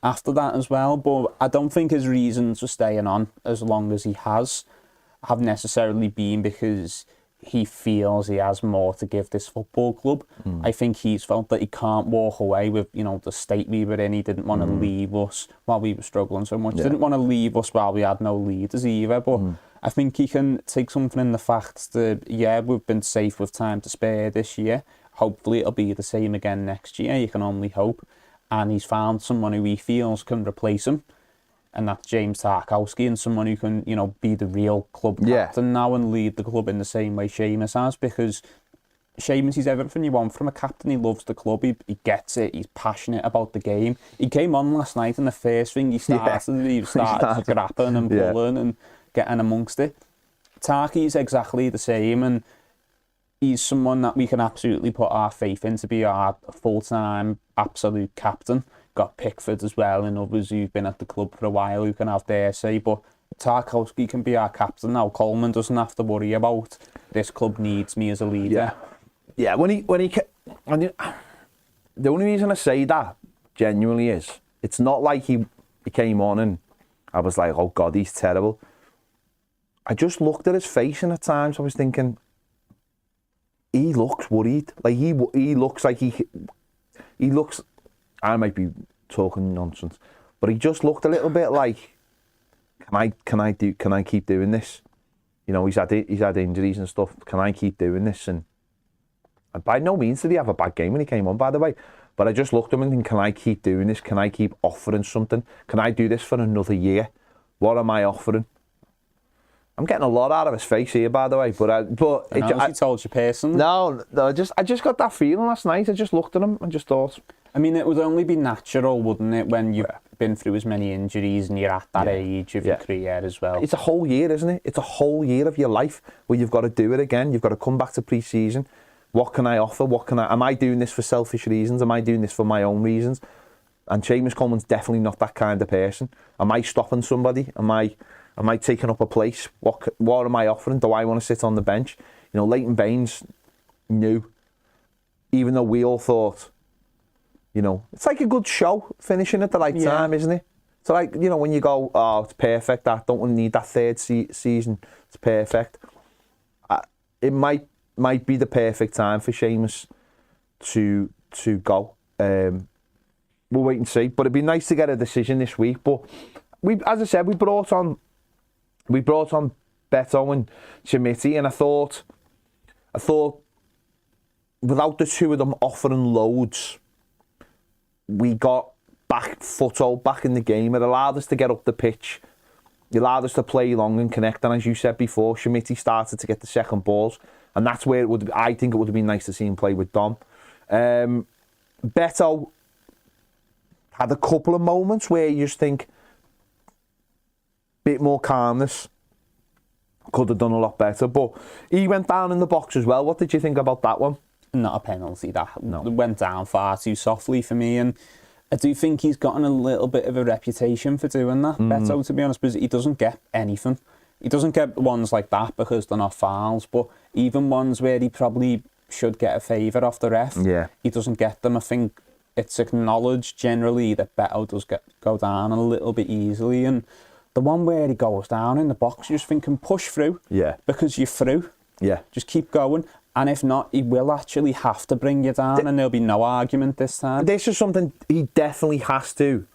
after that as well. But I don't think his reasons for staying on as long as he have necessarily been because he feels he has more to give this football club. I think he's felt that he can't walk away with, the state we were in. He didn't want to leave us while we were struggling so much. He didn't want to leave us while we had no leaders either. But I think he can take something in the fact that, we've been safe with time to spare this year. hopefully it'll be the same again next year. You can only hope. And he's found someone who he feels can replace him. And that's James Tarkowski, and someone who can, be the real club captain now and lead the club in the same way Sheamus has, because Sheamus is everything you want from a captain. He loves the club, he gets it, he's passionate about the game. He came on last night, and the first thing he started scrapping and pulling and getting amongst it. Tarky is exactly the same, and he's someone that we can absolutely put our faith in to be our full-time absolute captain. Got Pickford as well, and others who've been at the club for a while who can have their say, but Tarkowski can be our captain now. Coleman doesn't have to worry about this club needs me as a leader. Yeah. The only reason I say that genuinely is it's not like he came on and I was like, oh God, he's terrible. I just looked at his face, and at times I was thinking, he looks worried. Like he looks like he looks. I might be talking nonsense, but he just looked a little bit like, can I keep doing this? He's had injuries and stuff. Can I keep doing this? And by no means did he have a bad game when he came on, by the way. But I just looked at him and think, can I keep doing this? Can I keep offering something? Can I do this for another year? What am I offering? I'm getting a lot out of his face here, by the way. But he told you personally. No, I just got that feeling last night. I just looked at him and just thought. I mean, it would only be natural, wouldn't it, when you've been through as many injuries and you're at that age of your career as well. It's a whole year, isn't it? It's a whole year of your life where you've got to do it again. You've got to come back to pre-season. What can I offer? Am I doing this for selfish reasons? Am I doing this for my own reasons? And Sheamus Coleman's definitely not that kind of person. Am I stopping somebody? Am I taking up a place? What am I offering? Do I want to sit on the bench? Leighton Baines knew, even though we all thought, it's like a good show finishing at the right time, isn't it? So like, when you go, oh, it's perfect, I don't need that third season, it's perfect. It might be the perfect time for Sheamus to go. We'll wait and see. But it'd be nice to get a decision this week. But as I said, we brought on Betto and Chitir, and I thought without the two of them offering loads, we got foothold back in the game. It allowed us to get up the pitch. It allowed us to play long and connect. And as you said before, Chitir started to get the second balls, and that's where I think it would have been nice to see him play with Dom. Betto had a couple of moments where you just think, bit more calmness, could have done a lot better, but he went down in the box as well. What did you think about that one? Not a penalty. That went down far too softly for me, and I do think he's gotten a little bit of a reputation for doing that, Betto, to be honest, because he doesn't get anything. He doesn't get ones like that because they're not fouls, but even ones where he probably should get a favour off the ref, he doesn't get them. I think it's acknowledged generally that Betto does go down a little bit easily, and the one where he goes down in the box, you just thinking push through, because you're through. Just keep going. And if not, he will actually have to bring you down, and there'll be no argument this time. This is something he definitely has to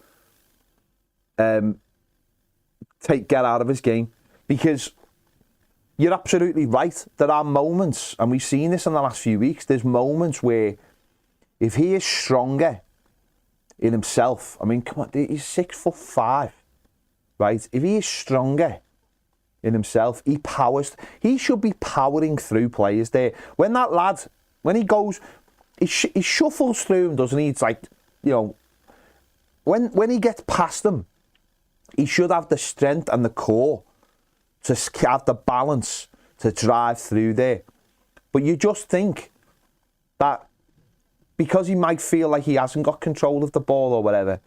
get out of his game, because you're absolutely right. There are moments, and we've seen this in the last few weeks, there's moments where if he is stronger in himself, I mean, come on, he's 6'5", right? If he is stronger in himself, he should be powering through players there. When that lad, when he goes, he shuffles through them, doesn't he? It's like, when he gets past them, he should have the strength and the core to have the balance to drive through there. But you just think that because he might feel like he hasn't got control of the ball or whatever,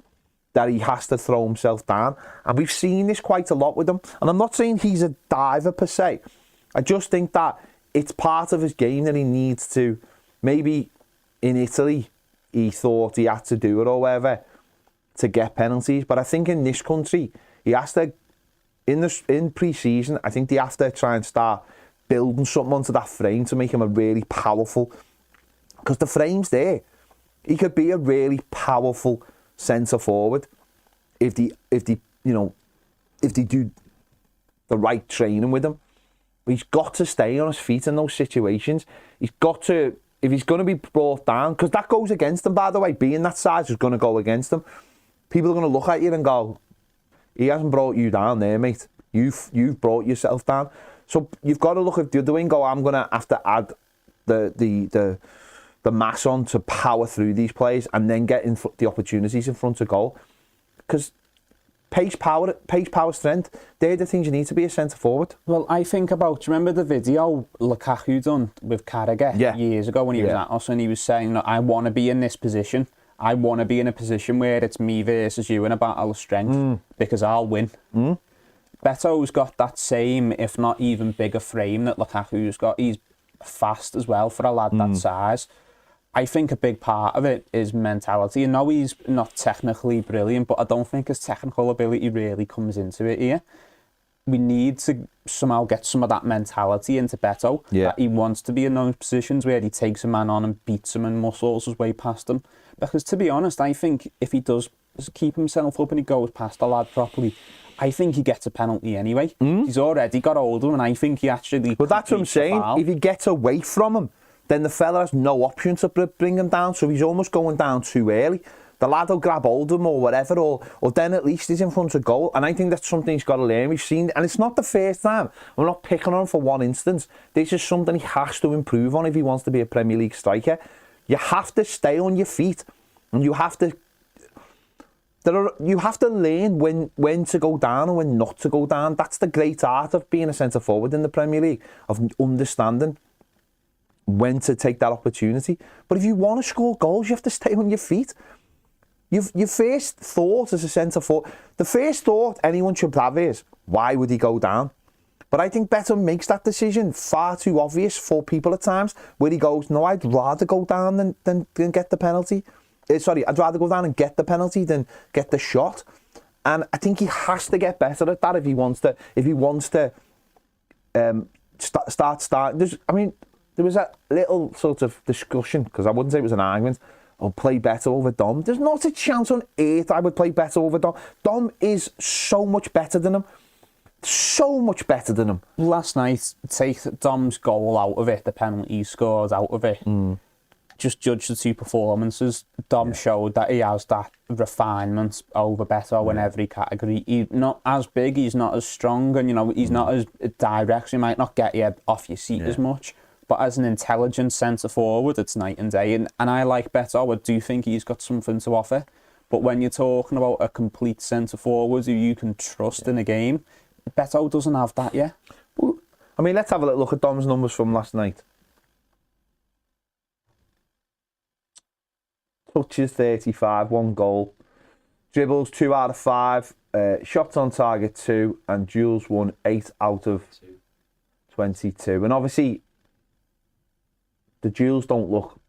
that he has to throw himself down. And we've seen this quite a lot with him. And I'm not saying he's a diver per se. I just think that it's part of his game that he needs to, maybe in Italy, he thought he had to do it or whatever to get penalties. But I think in this country, he has to, in pre-season, I think they have to try and start building something onto that frame to make him a really powerful, because the frame's there. He could be a really powerful centre forward if they do the right training with him. He's got to stay on his feet in those situations. He's got to if he's going to be brought down, because that goes against him, by the way, being that size is going to go against him. People are going to look at you and go, he hasn't brought you down there, mate. You've brought yourself down. So you've got to look at the other way and go, I'm going to have to add the mass on to power through these plays and then get the opportunities in front of goal. Because pace, power, strength, they're the things you need to be a centre forward. Well, I think about, do you remember the video Lukaku done with Carragher years ago when he was at us, and he was saying, look, I want to be in this position. I want to be in a position where it's me versus you in a battle of strength because I'll win. Betto's got that same, if not even bigger frame that Lukaku's got. He's fast as well for a lad that size. I think a big part of it is mentality. I know he's not technically brilliant, but I don't think his technical ability really comes into it here. We need to somehow get some of that mentality into Betto. Yeah. That he wants to be in those positions where he takes a man on and beats him and muscles his way past him. Because to be honest, I think if he does keep himself up and he goes past the lad properly, I think he gets a penalty anyway. He's already got older, and I think he actually... But that's what I'm saying. If he gets away from him, then the fella has no option to bring him down, so he's almost going down too early. The lad will grab hold of him or whatever, or then at least he's in front of goal. And I think that's something he's got to learn. We've seen, and it's not the first time. I'm not picking on him for one instance. This is something he has to improve on if he wants to be a Premier League striker. You have to stay on your feet, and you have to learn when to go down and when not to go down. That's the great art of being a centre forward in the Premier League, of understanding when to take that opportunity. But if you want to score goals, you have to stay on your feet. Your first thought as a centre forward, the first thought anyone should have is, why would he go down? But I think Betto makes that decision far too obvious for people at times, where he goes, no, I'd rather go down than get the penalty. I'd rather go down and get the penalty than get the shot. And I think he has to get better at that if he wants to start. There was a little sort of discussion, because I wouldn't say it was an argument, I'll play Betto over Dom. There's not a chance on earth I would play Betto over Dom. Dom is so much better than him. So much better than him. Last night, take Dom's goal out of it, the penalty he scored out of it. Just judge the two performances. Dom showed that he has that refinement over Betto in every category. He's not as big, he's not as strong, and he's not as direct, so he might not get you off your seat as much. But as an intelligent centre forward, it's night and day. And I like Betto. I do think he's got something to offer. But when you're talking about a complete centre forward who you can trust in a game, Betto doesn't have that yet. Well, let's have a little look at Dom's numbers from last night. Touches 35, 1 goal. Dribbles 2 out of 5. Shots on target 2, and duels won 8 out of 22. And obviously, the duels don't look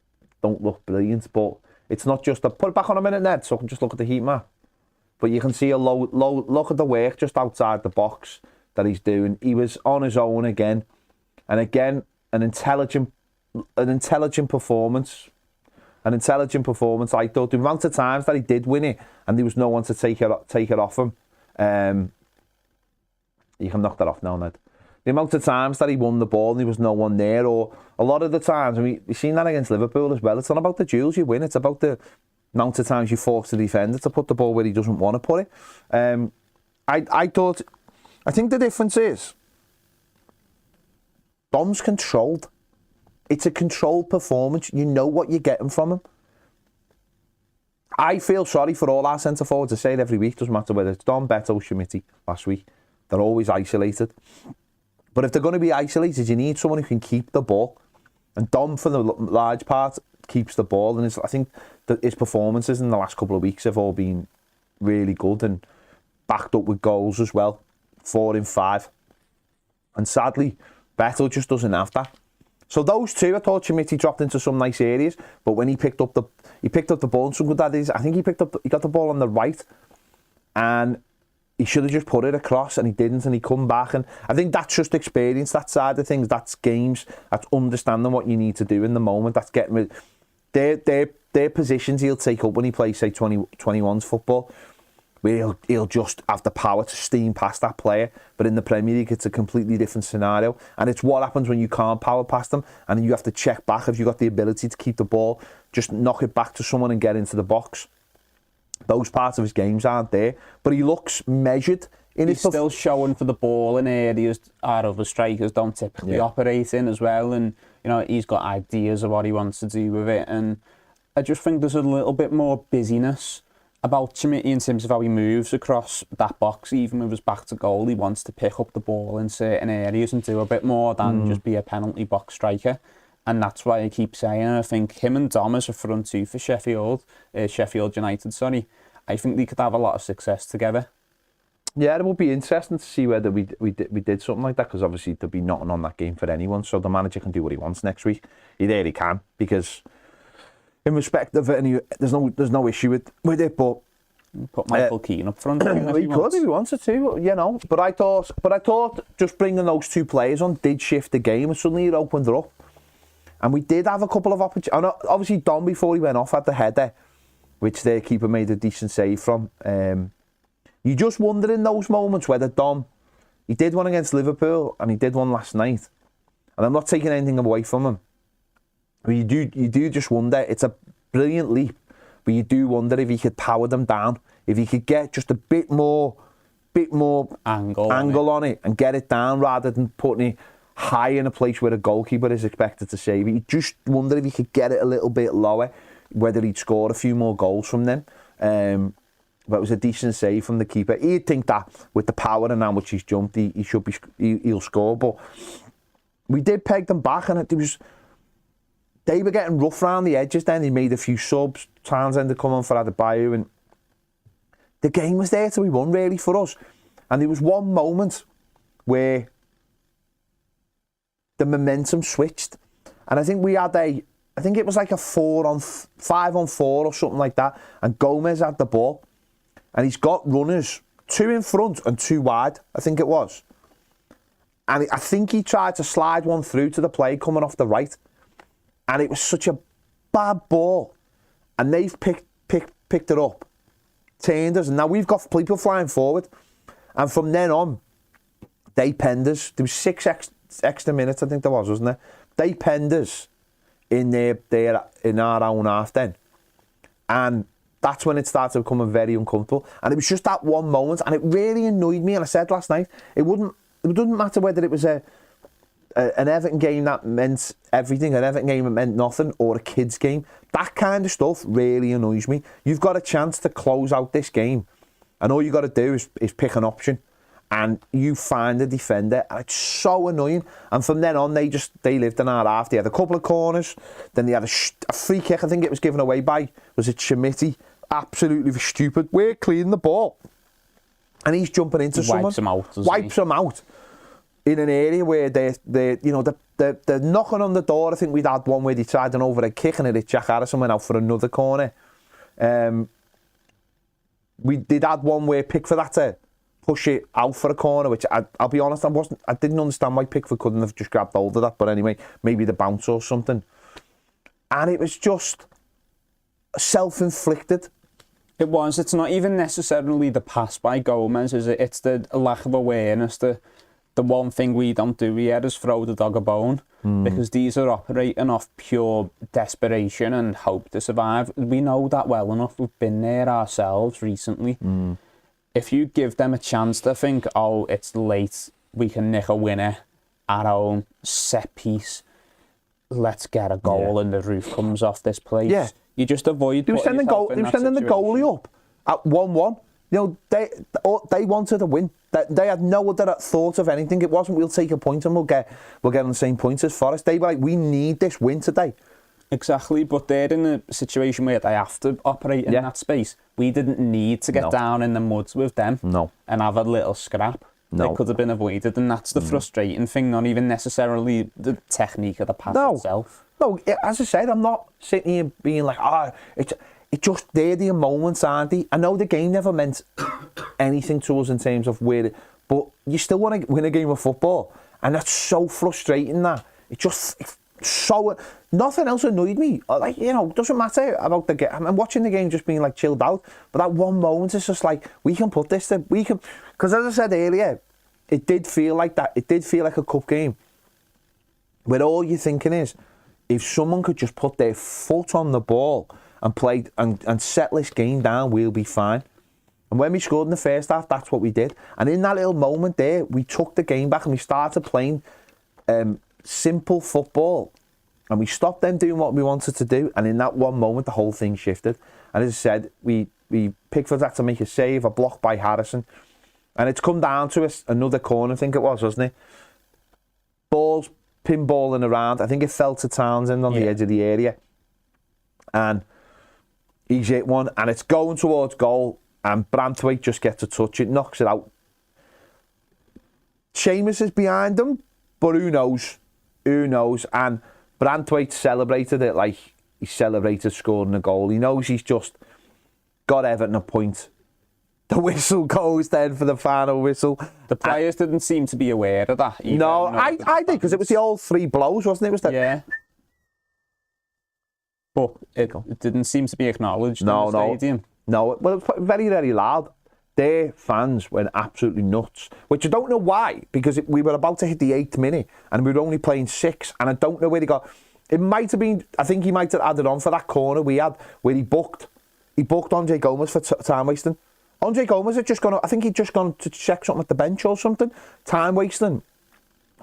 brilliant, but it's not just put it back on a minute, Ned, so I can just look at the heat map. But you can see a low look at the work just outside the box that he's doing. He was on his own again, and again an intelligent performance. An intelligent performance. I thought the amount of times that he did win it, and there was no one to take it off him. You can knock that off now, Ned. The amount of times that he won the ball and there was no one there, or a lot of the times, we've seen that against Liverpool as well. It's not about the duels you win, it's about the amount of times you force the defender to put the ball where he doesn't want to put it. I think the difference is Dom's controlled. It's a controlled performance. You know what you're getting from him. I feel sorry for all our centre forwards. I say it every week, doesn't matter whether it's Dom, Betto, Schmidt last week. They're always isolated. But if they're going to be isolated, you need someone who can keep the ball. And Dom, for the large part, keeps the ball. And I think that his performances in the last couple of weeks have all been really good and backed up with goals as well. 4 in 5. And sadly, Betto just doesn't have that. So those two, I thought Schmidt dropped into some nice areas, but when he picked up the ball, and some good that is, I think he got the ball on the right, and he should have just put it across, and he didn't, and he come back, and I think that's just experience, that side of things, that's games, that's understanding what you need to do in the moment, that's getting with their positions he'll take up when he plays, say, 21's football. where he'll just have the power to steam past that player. But in the Premier League, it's a completely different scenario. And it's what happens when you can't power past them and you have to check back. If you've got the ability to keep the ball, just knock it back to someone and get into the box. Those parts of his games aren't there. But he looks measured. He's still showing for the ball in areas our other strikers don't typically operate in as well. And, you know, he's got ideas of what he wants to do with it. And I just think there's a little bit more busyness about Chitir in terms of how he moves across that box. Even with his back to goal, he wants to pick up the ball in certain areas and do a bit more than just be a penalty box striker. And that's why I keep saying, I think him and Dom as a front two for Sheffield United, I think they could have a lot of success together. Yeah, it would be interesting to see whether we did something like that, because obviously there'd be nothing on that game for anyone, so the manager can do what he wants next week. He really can, because in respect of it, there's no issue with it. But put Michael Keane up front. He could if he wanted to, you know. But I thought just bringing those two players on did shift the game, and suddenly it opened it up. And we did have a couple of opportunities. Obviously, Dom, before he went off, had the header, which their keeper made a decent save from. You just wonder in those moments whether Dom, he did one against Liverpool and he did one last night, and I'm not taking anything away from him, but you do just wonder. It's a brilliant leap, but you do wonder if he could power them down, if he could get just a bit more angle on it and get it down rather than putting it high in a place where a goalkeeper is expected to save it. You just wonder if he could get it a little bit lower, whether he'd score a few more goals from them. But it was a decent save from the keeper. He'd think that with the power and how much he's jumped, he'll score. But we did peg them back, and they were getting rough around the edges. Then he made a few subs. Townsend had come on for Adebayo, and the game was there to be won really for us. And there was one moment where the momentum switched, and I think we had I think it was like a 5-on-4 or something like that, and Gomez had the ball. And he's got runners, 2 in front and 2 wide, I think it was. And I think he tried to slide one through to the play coming off the right. And it was such a bad ball. And they've picked it up, turned us. And now we've got people flying forward. And from then on, they penned us. There was 6 extra minutes, I think there was, wasn't there? They penned us in our own half then. And that's when it started becoming very uncomfortable. And it was just that one moment, and it really annoyed me. And I said last night, it doesn't matter whether it was an Everton game that meant everything, an Everton game that meant nothing, or a kids game. That kind of stuff really annoys me. You've got a chance to close out this game, and all you got to do is pick an option, and you find a defender, and it's so annoying. And from then on, they lived in our half. They had a couple of corners, then they had a free kick. I think it was given away by, was it Chitir? Absolutely stupid. We're clearing the ball, and he's jumping into someone. Wipes him out in an area where they're knocking on the door. I think we'd had one where they tried an overhead kick and it hit Jack Harrison, went out for another corner. We did add one where Pickford had to push it out for a corner, which I'll be honest, I didn't understand why Pickford couldn't have just grabbed hold of that. But anyway, maybe the bounce or something. And it was just self-inflicted. It was. It's not even necessarily the pass by Gomez, is it? It's the lack of awareness. The one thing we don't do here is throw the dog a bone, because these are operating off pure desperation and hope to survive. We know that well enough. We've been there ourselves recently. If you give them a chance to think, oh, it's late, we can nick a winner at home, set piece, let's get a goal and the roof comes off this place. Yeah. You just avoid. They were sending the goalie up at 1-1. You know, they wanted to win. They had no other thought of anything. It wasn't, we'll take a point and we'll get on the same points as Forest. They were like, we need this win today. Exactly, but they're in a situation where they have to operate in that space. We didn't need to get down in the muds with them and have a little scrap. It could have been avoided, and that's the frustrating thing, not even necessarily the technique of the pass itself. No, as I said, I'm not sitting here being like, it's just they're the moments, aren't they? I know the game never meant anything to us in terms of where but you still want to win a game of football, and that's so frustrating that. It's so nothing else annoyed me. Like, you know, doesn't matter about the game. I'm watching the game just being like chilled out. But that one moment is just like, we can put this to, we can, because as I said earlier, it did feel like that. It did feel like a cup game where all you're thinking is, if someone could just put their foot on the ball and play and settle this game down, we'll be fine. And when we scored in the first half, that's what we did. And in that little moment there, we took the game back and we started playing simple football. And we stopped them doing what we wanted to do. And in that one moment, the whole thing shifted. And as I said, we Pickford had to make a save, a block by Harrison. And it's come down to another corner, I think it was, wasn't it? Balls pinballing around. I think it fell to Townsend on the edge of the area. And he's hit one. And it's going towards goal. And Branthwaite just gets a touch. It knocks it out. Sheamus is behind him. But who knows? Who knows? And Branthwaite celebrated it like he celebrated scoring a goal. He knows he's just got Everton a point. The whistle goes then for the final whistle. The players didn't seem to be aware of that either. No, I did, because it was the old 3 blows, wasn't it? It was the... Yeah. But it didn't seem to be acknowledged in the stadium. No, well, it was very, very loud. Their fans went absolutely nuts, which I don't know why, because we were about to hit the 8th minute and we were only playing 6, and I don't know where they got. It might have been, I think he might have added on for that corner we had where he booked Andre Gomez for time wasting. Andre Gomez had just gone, I think he'd just gone to check something at the bench or something, time wasting.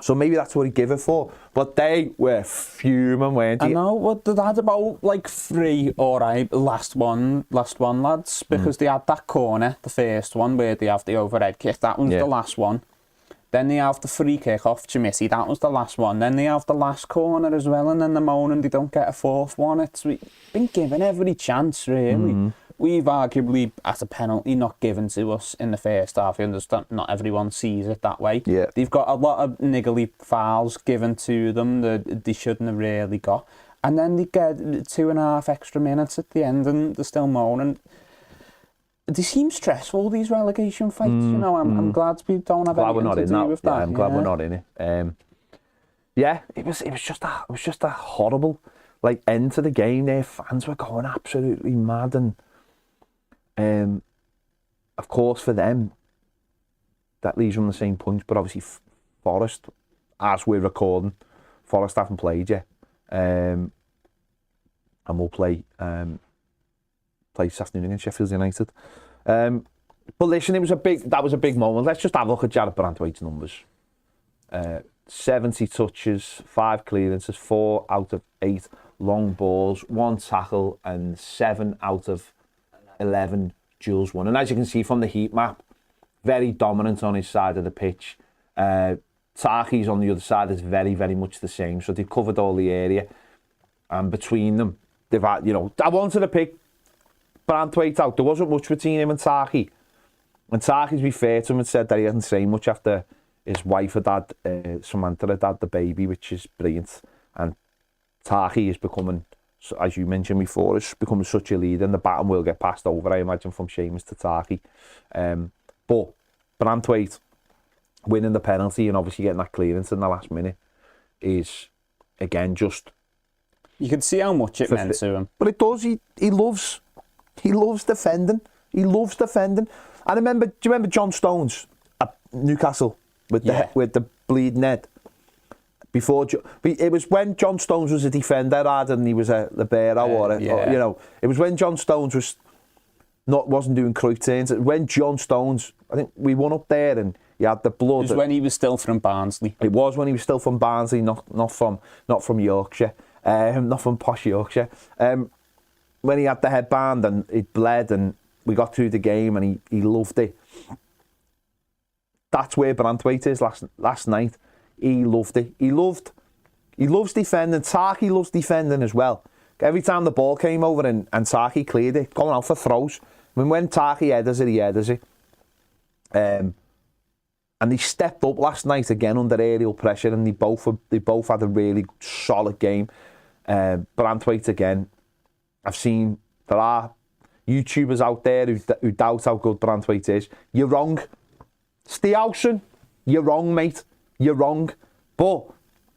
So maybe that's what he gave it for. But they were fuming, weren't they? I know, what they had about like 3 alright last one lads, because they had that corner, the first one where they have the overhead kick, that one's the last one. Then they have the free kick off Chitir, that was the last one. Then they have the last corner as well, and then the moaning they don't get a 4th one. We've been given every chance, really. We've arguably, at a penalty not given to us in the first half. You understand, not everyone sees it that way. Yeah. They've got a lot of niggly fouls given to them that they shouldn't have really got. And then they get 2.5 extra minutes at the end and they're still moaning. They seem stressful, these relegation fights. You know, I'm glad we don't have anything to do with that. Yeah, I'm glad we're not in it. Yeah, it was just a horrible like end to the game. Their fans were going absolutely mad, and of course for them that leaves them the same points. But obviously Forest, as we're recording, Forest haven't played yet, and we'll play this afternoon against Sheffield United. But listen, that was a big moment. Let's just have a look at Jared Branthwaite's numbers. 70 touches, 5 clearances, 4 out of 8 long balls, 1 tackle, and 7 out of 11 duels won. And as you can see from the heat map, very dominant on his side of the pitch. Taki's on the other side is very, very much the same. So they've covered all the area. And between them, they've had, I wanted to pick Branthwaite out. There wasn't much between him and Taki. And Taki, to be fair to him, had said that he hadn't said much after his wife had had, Samantha had had the baby, which is brilliant. And Taki is becoming, as you mentioned before, is becoming such a leader, and the baton will get passed over, I imagine, from Sheamus to Taki. But Branthwaite winning the penalty and obviously getting that clearance in the last minute is, again, just... You can see how much it meant to him. But it does. He loves defending. He loves defending. I remember, do you remember John Stones at Newcastle with the bleeding head? It was when John Stones was a defender rather than he was a libero it was when John Stones wasn't doing Cruyff turns. When John Stones, I think we won up there and he had the blood. It was when he was still from Barnsley. It was when he was still from Barnsley, not from Yorkshire, not from posh Yorkshire. When he had the headband and it bled and we got through the game and he loved it. That's where Branthwaite is last night. He loved it. He loves defending. Taki loves defending as well. Every time the ball came over and Taki cleared it, going out for throws. I mean, when Taki headers it, he headers it. And he stepped up last night again under aerial pressure, and they both had a really solid game. Branthwaite again. I've seen there are YouTubers out there who doubt how good Branthwaite is. You're wrong. Stiausen, you're wrong, mate. You're wrong. But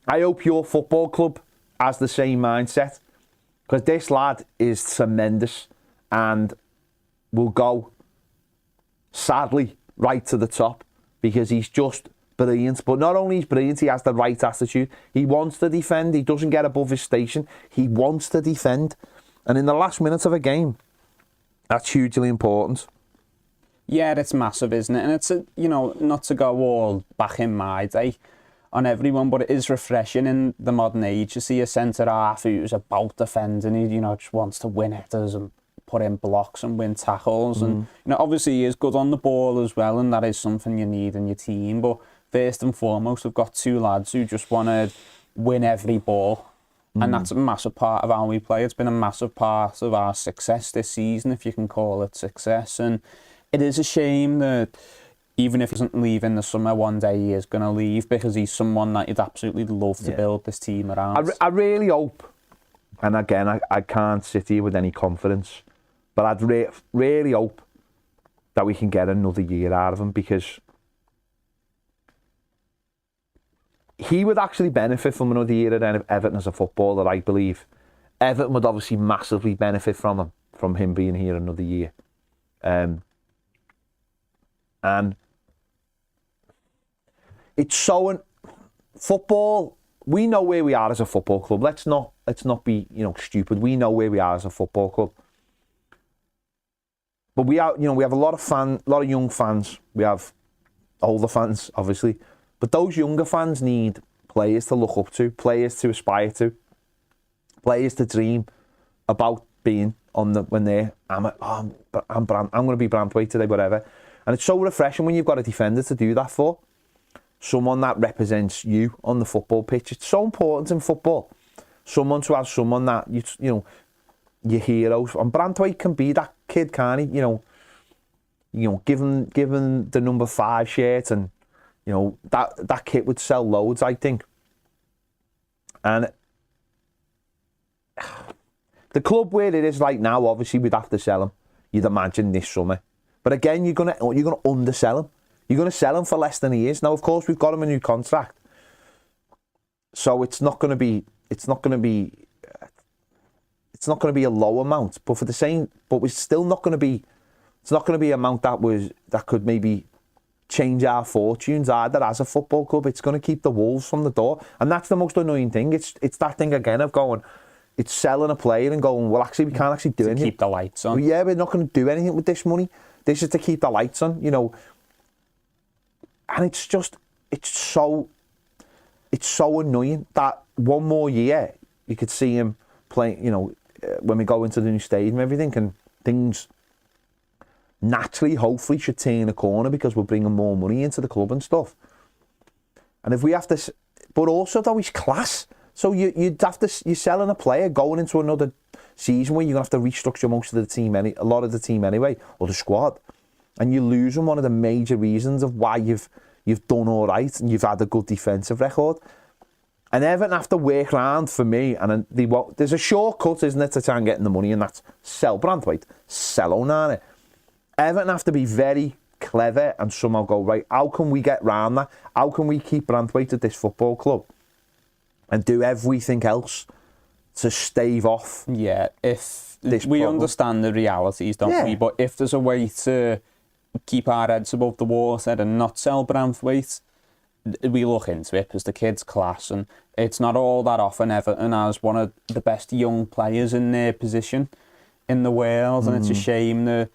I hope your football club has the same mindset, because this lad is tremendous and will go, sadly, right to the top, because he's just brilliant. But not only is he brilliant, he has the right attitude. He wants to defend. He doesn't get above his station. He wants to defend. And in the last minute of a game, that's hugely important. Yeah, it's massive, isn't it? And it's, not to go all back in my day on everyone, but it is refreshing in the modern age to see a centre-half who's about defending, he, just wants to win headers and put in blocks and win tackles. And, obviously he is good on the ball as well, and that is something you need in your team. But first and foremost, we've got two lads who just want to win every ball. And that's a massive part of how we play. It's been a massive part of our success this season, if you can call it success. And it is a shame that even if he doesn't leave in the summer, one day he is going to leave, because he's someone that you'd absolutely love to build this team around. I really hope, and again, I can't sit here with any confidence, but I'd really hope that we can get another year out of him, because he would actually benefit from another year at Everton as a footballer, I believe. Everton would obviously massively benefit from him being here another year. And it's so... Football, we know where we are as a football club. Let's not be, stupid. We know where we are as a football club. But we have a lot of young fans. We have older fans, obviously. But those younger fans need players to look up to, players to aspire to, players to dream about being on when they're, I'm going to be Branthwaite today, whatever. And it's so refreshing when you've got a defender to do that for. Someone that represents you on the football pitch. It's so important in football. Someone to have someone that, your heroes. And Branthwaite can be that kid, can't he? Given the number 5 shirt, and that kit would sell loads, I think. And the club where it is right now, obviously we'd have to sell him, you'd imagine, this summer. But again, you're gonna undersell him. You're gonna sell him for less than he is. Now, of course, we've got him a new contract, so it's not gonna be a low amount. But we're still not gonna be. It's not gonna be an amount that could maybe change our fortunes either as a football club. It's going to keep the wolves from the door, and that's the most annoying thing. It's that thing again of going, it's selling a player and going, well, actually we can't actually do anything. Keep the lights on. Well, yeah, we're not going to do anything with this money. This is to keep the lights on, And it's so annoying that one more year you could see him playing. When we go into the new stadium and everything, and things naturally, hopefully, should turn a corner, because we're bringing more money into the club and stuff. And if we have to, but also though, he's class. So you're selling a player going into another season where you're gonna have to restructure most of the team, a lot of the team anyway, or the squad, and you're losing one of the major reasons of why you've done all right and you've had a good defensive record. And Everton have to work around, for me, and there's a shortcut, isn't it, to try and get in the money, and that's sell Branthwaite, sell Onana. Everton have to be very clever and somehow go, right, how can we get round that? How can we keep Branthwaite at this football club and do everything else to stave off? Yeah, if we understand the realities, don't we? But if there's a way to keep our heads above the water and not sell Branthwaite, we look into it, because the kid's class, and it's not all that often Everton has one of the best young players in their position in the world, and it's a shame that,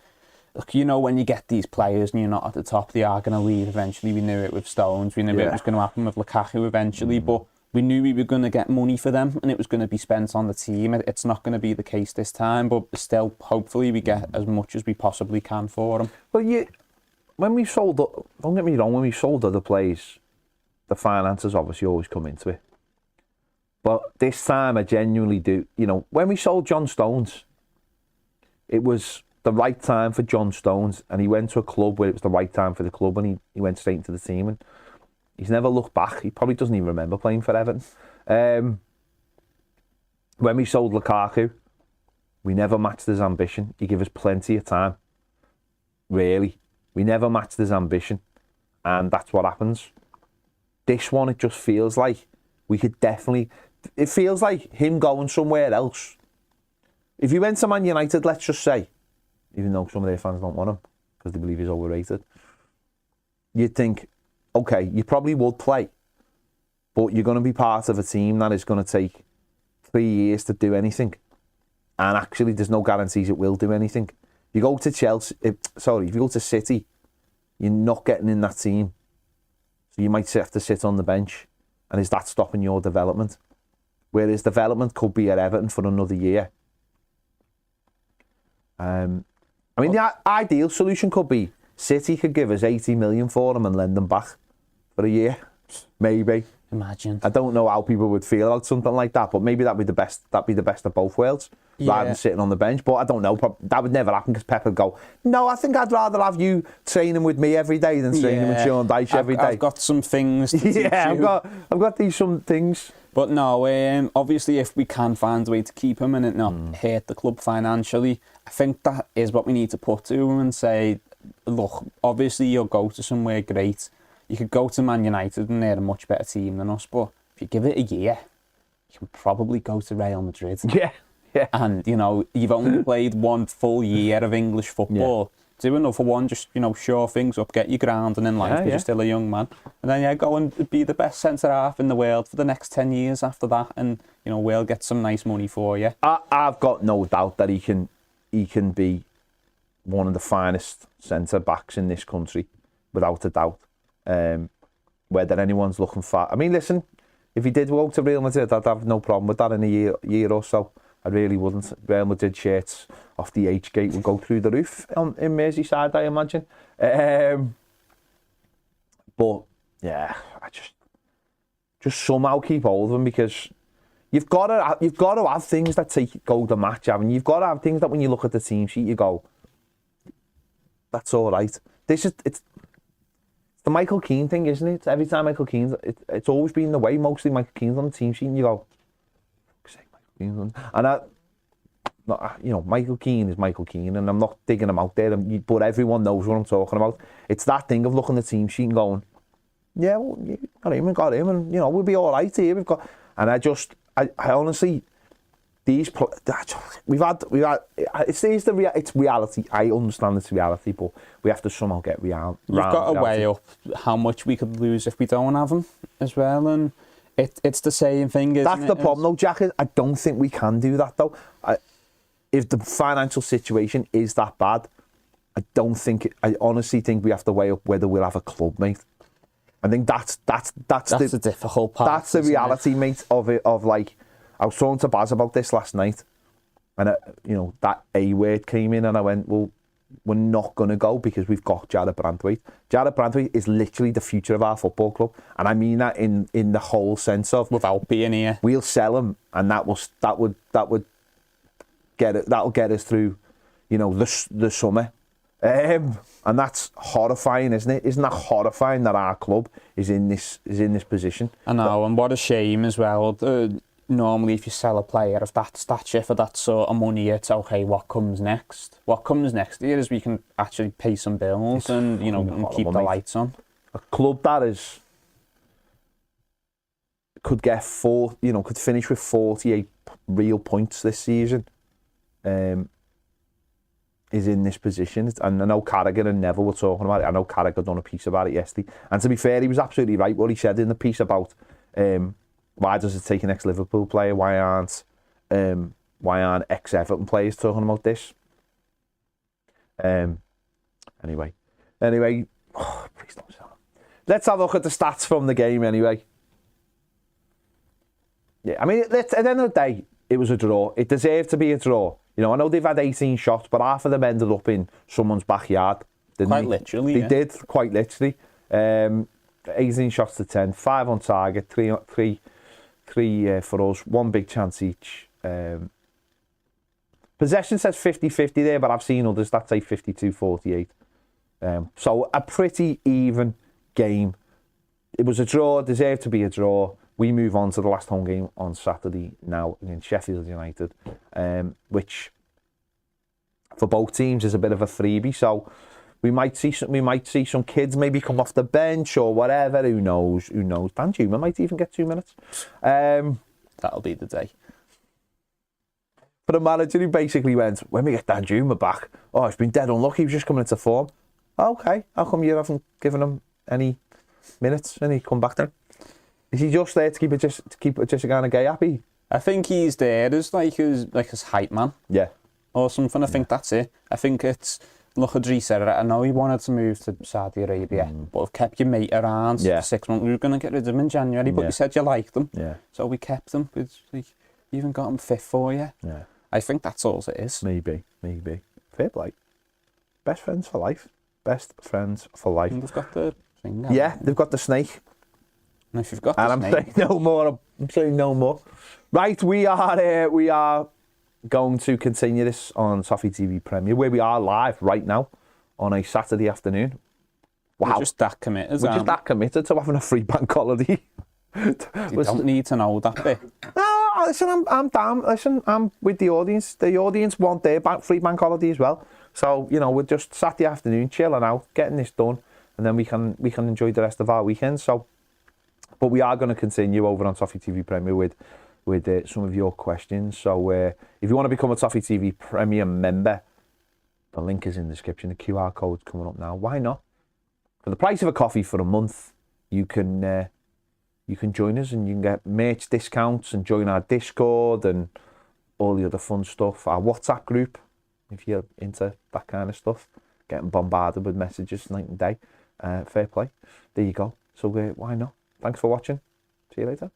look, when you get these players and you're not at the top, they are going to leave eventually. We knew it with Stones, we knew it was going to happen with Lukaku eventually, but we knew we were going to get money for them and it was going to be spent on the team. It's not going to be the case this time, but still, hopefully we get as much as we possibly can for them. Well, when we sold, don't get me wrong, when we sold other players, the finances obviously always come into it. But this time I genuinely do, when we sold John Stones, it was the right time for John Stones, and he went to a club where it was the right time for the club, and he went straight into the team, and he's never looked back. He probably doesn't even remember playing for Everton. When we sold Lukaku, we never matched his ambition. He gave us plenty of time. Really. We never matched his ambition, and that's what happens. This one, it just feels like we could definitely... it feels like him going somewhere else. If he went to Man United, let's just say, even though some of their fans don't want him because they believe he's overrated, you'd think, okay, you probably would play, but you're going to be part of a team that is going to take 3 years to do anything. And actually, there's no guarantees it will do anything. You go to if you go to City, you're not getting in that team. So you might have to sit on the bench. And is that stopping your development? Whereas development could be at Everton for another year. The ideal solution could be City could give us 80 million for him and lend them back for a year. Maybe. Imagine. I don't know how people would feel about something like that, but maybe that'd be the best of both worlds, rather than sitting on the bench. But I don't know. That would never happen because Pep would go, no, I think I'd rather have you training with me every day than training with Sean Dyche every day. I've got some things to teach you. I've got these some things. But no, obviously if we can find a way to keep him and it not hurt the club financially, I think that is what we need to put to him and say, look, obviously you'll go to somewhere great. You could go to Man United and they're a much better team than us, but if you give it a year, you can probably go to Real Madrid. Yeah. And, you've only played one full year of English football. Yeah. Do another one, just, shore things up, get your grounding in life because you're still a young man. And then, go and be the best centre-half in the world for the next 10 years after that. And, we'll get some nice money for you. I've got no doubt that he can be one of the finest centre-backs in this country, without a doubt. Whether anyone's looking for... I mean, listen, if he did go to Real Madrid, I'd have no problem with that in a year or so. I really wouldn't. Real Madrid shirts off the H-gate would go through the roof in Merseyside, I imagine. But, yeah, I just somehow keep hold of him because you've got to have things that go the match, haven't you? You've got to have things that when you look at the team sheet, you go, that's all right. It's the Michael Keane thing, isn't it? Every time Michael Keane's, it's always been the way. Mostly Michael Keane's on the team sheet, and you go, fuck's sake, Michael Keane's on. And Michael Keane is Michael Keane, and I'm not digging him out there. But everyone knows what I'm talking about. It's that thing of looking at the team sheet and going, yeah, well, got him, and we'll be all right here. I honestly, it's reality. I understand it's reality, but we have to somehow get reality. You've got to weigh up how much we could lose if we don't have him as well, and it's the same thing, isn't it? That's the problem, though, Jack. I don't think we can do that, though. If the financial situation is that bad, I honestly think we have to weigh up whether we'll have a club, mate. I think that's the difficult part. That's the reality, mate, of it. Of like, I was talking to Baz about this last night, and that A word came in, and I went, well, we're not going to go because we've got Jared Branthwaite. Jared Branthwaite is literally the future of our football club, and I mean that in the whole sense of without being here, we'll sell him, and that'll get us through, the summer. And that's horrifying, isn't it? Isn't that horrifying that our club is in this position? I know, and what a shame as well. Normally, if you sell a player of that stature for that sort of money, it's okay. What comes next? What comes next here is we can actually pay some bills and and keep the lights on. A club that could finish with 48 real points this season. Is in this position, and I know Carragher and Neville were talking about it. I know Carragher done a piece about it yesterday, and to be fair, he was absolutely right what he said in the piece about why does it take an ex-Liverpool player? Why aren't ex-Everton players talking about this? Anyway, please don't sell him. Let's have a look at the stats from the game anyway. Yeah, I mean, at the end of the day, it was a draw. It deserved to be a draw. I know they've had 18 shots, but half of them ended up in someone's backyard. Quite literally, They did, quite literally. 18 shots to 10, 5 on target, three for us, one big chance each. Possession says 50-50 there, but I've seen others that say 52-48. So a pretty even game. It was a draw, deserved to be a draw. We move on to the last home game on Saturday now against Sheffield United, which for both teams is a bit of a freebie. So we might see some kids maybe come off the bench or whatever. Who knows? Dan Juma might even get 2 minutes. that'll be the day. For the manager, he basically went, when we get Dan Juma back, oh, he's been dead unlucky, he was just coming into form. Okay, how come you haven't given him any minutes and he come back then? Is he just there to keep Jessica Gay happy? I think he's there as like his hype man. Yeah. Or something. I think that's it. I think it's, look at Dries said it, I know he wanted to move to Saudi Arabia, but we've kept your mate around for 6 months. We were going to get rid of him in January, but you said you liked him. Yeah. So we kept him. It's like, even got him fit for you. Yeah. I think that's all it is. Maybe. Fair play. Best friends for life. Best friends for life. And they've got the thing. Yeah, they've got the snake. And if you've got the and snake... I'm saying no more. Right, we are going to continue this on Toffee TV Premier, where we are live right now on a Saturday afternoon. Wow. We're just that committed. We're just that committed to having a free bank holiday. You don't need to know that bit. No, listen, I'm down. Listen, I'm with the audience. The audience want their free bank holiday as well. So, you know, we're just Saturday afternoon, chilling out, getting this done, and then we can enjoy the rest of our weekend. So, but we are going to continue over on Toffee TV Premier with some of your questions. So, if you want to become a Toffee TV Premier member, the link is in the description. The QR code's coming up now. Why not? For the price of a coffee for a month, you can join us and you can get merch discounts and join our Discord and all the other fun stuff. Our WhatsApp group, if you're into that kind of stuff, getting bombarded with messages night and day. Fair play. There you go. So why not? Thanks for watching. See you later.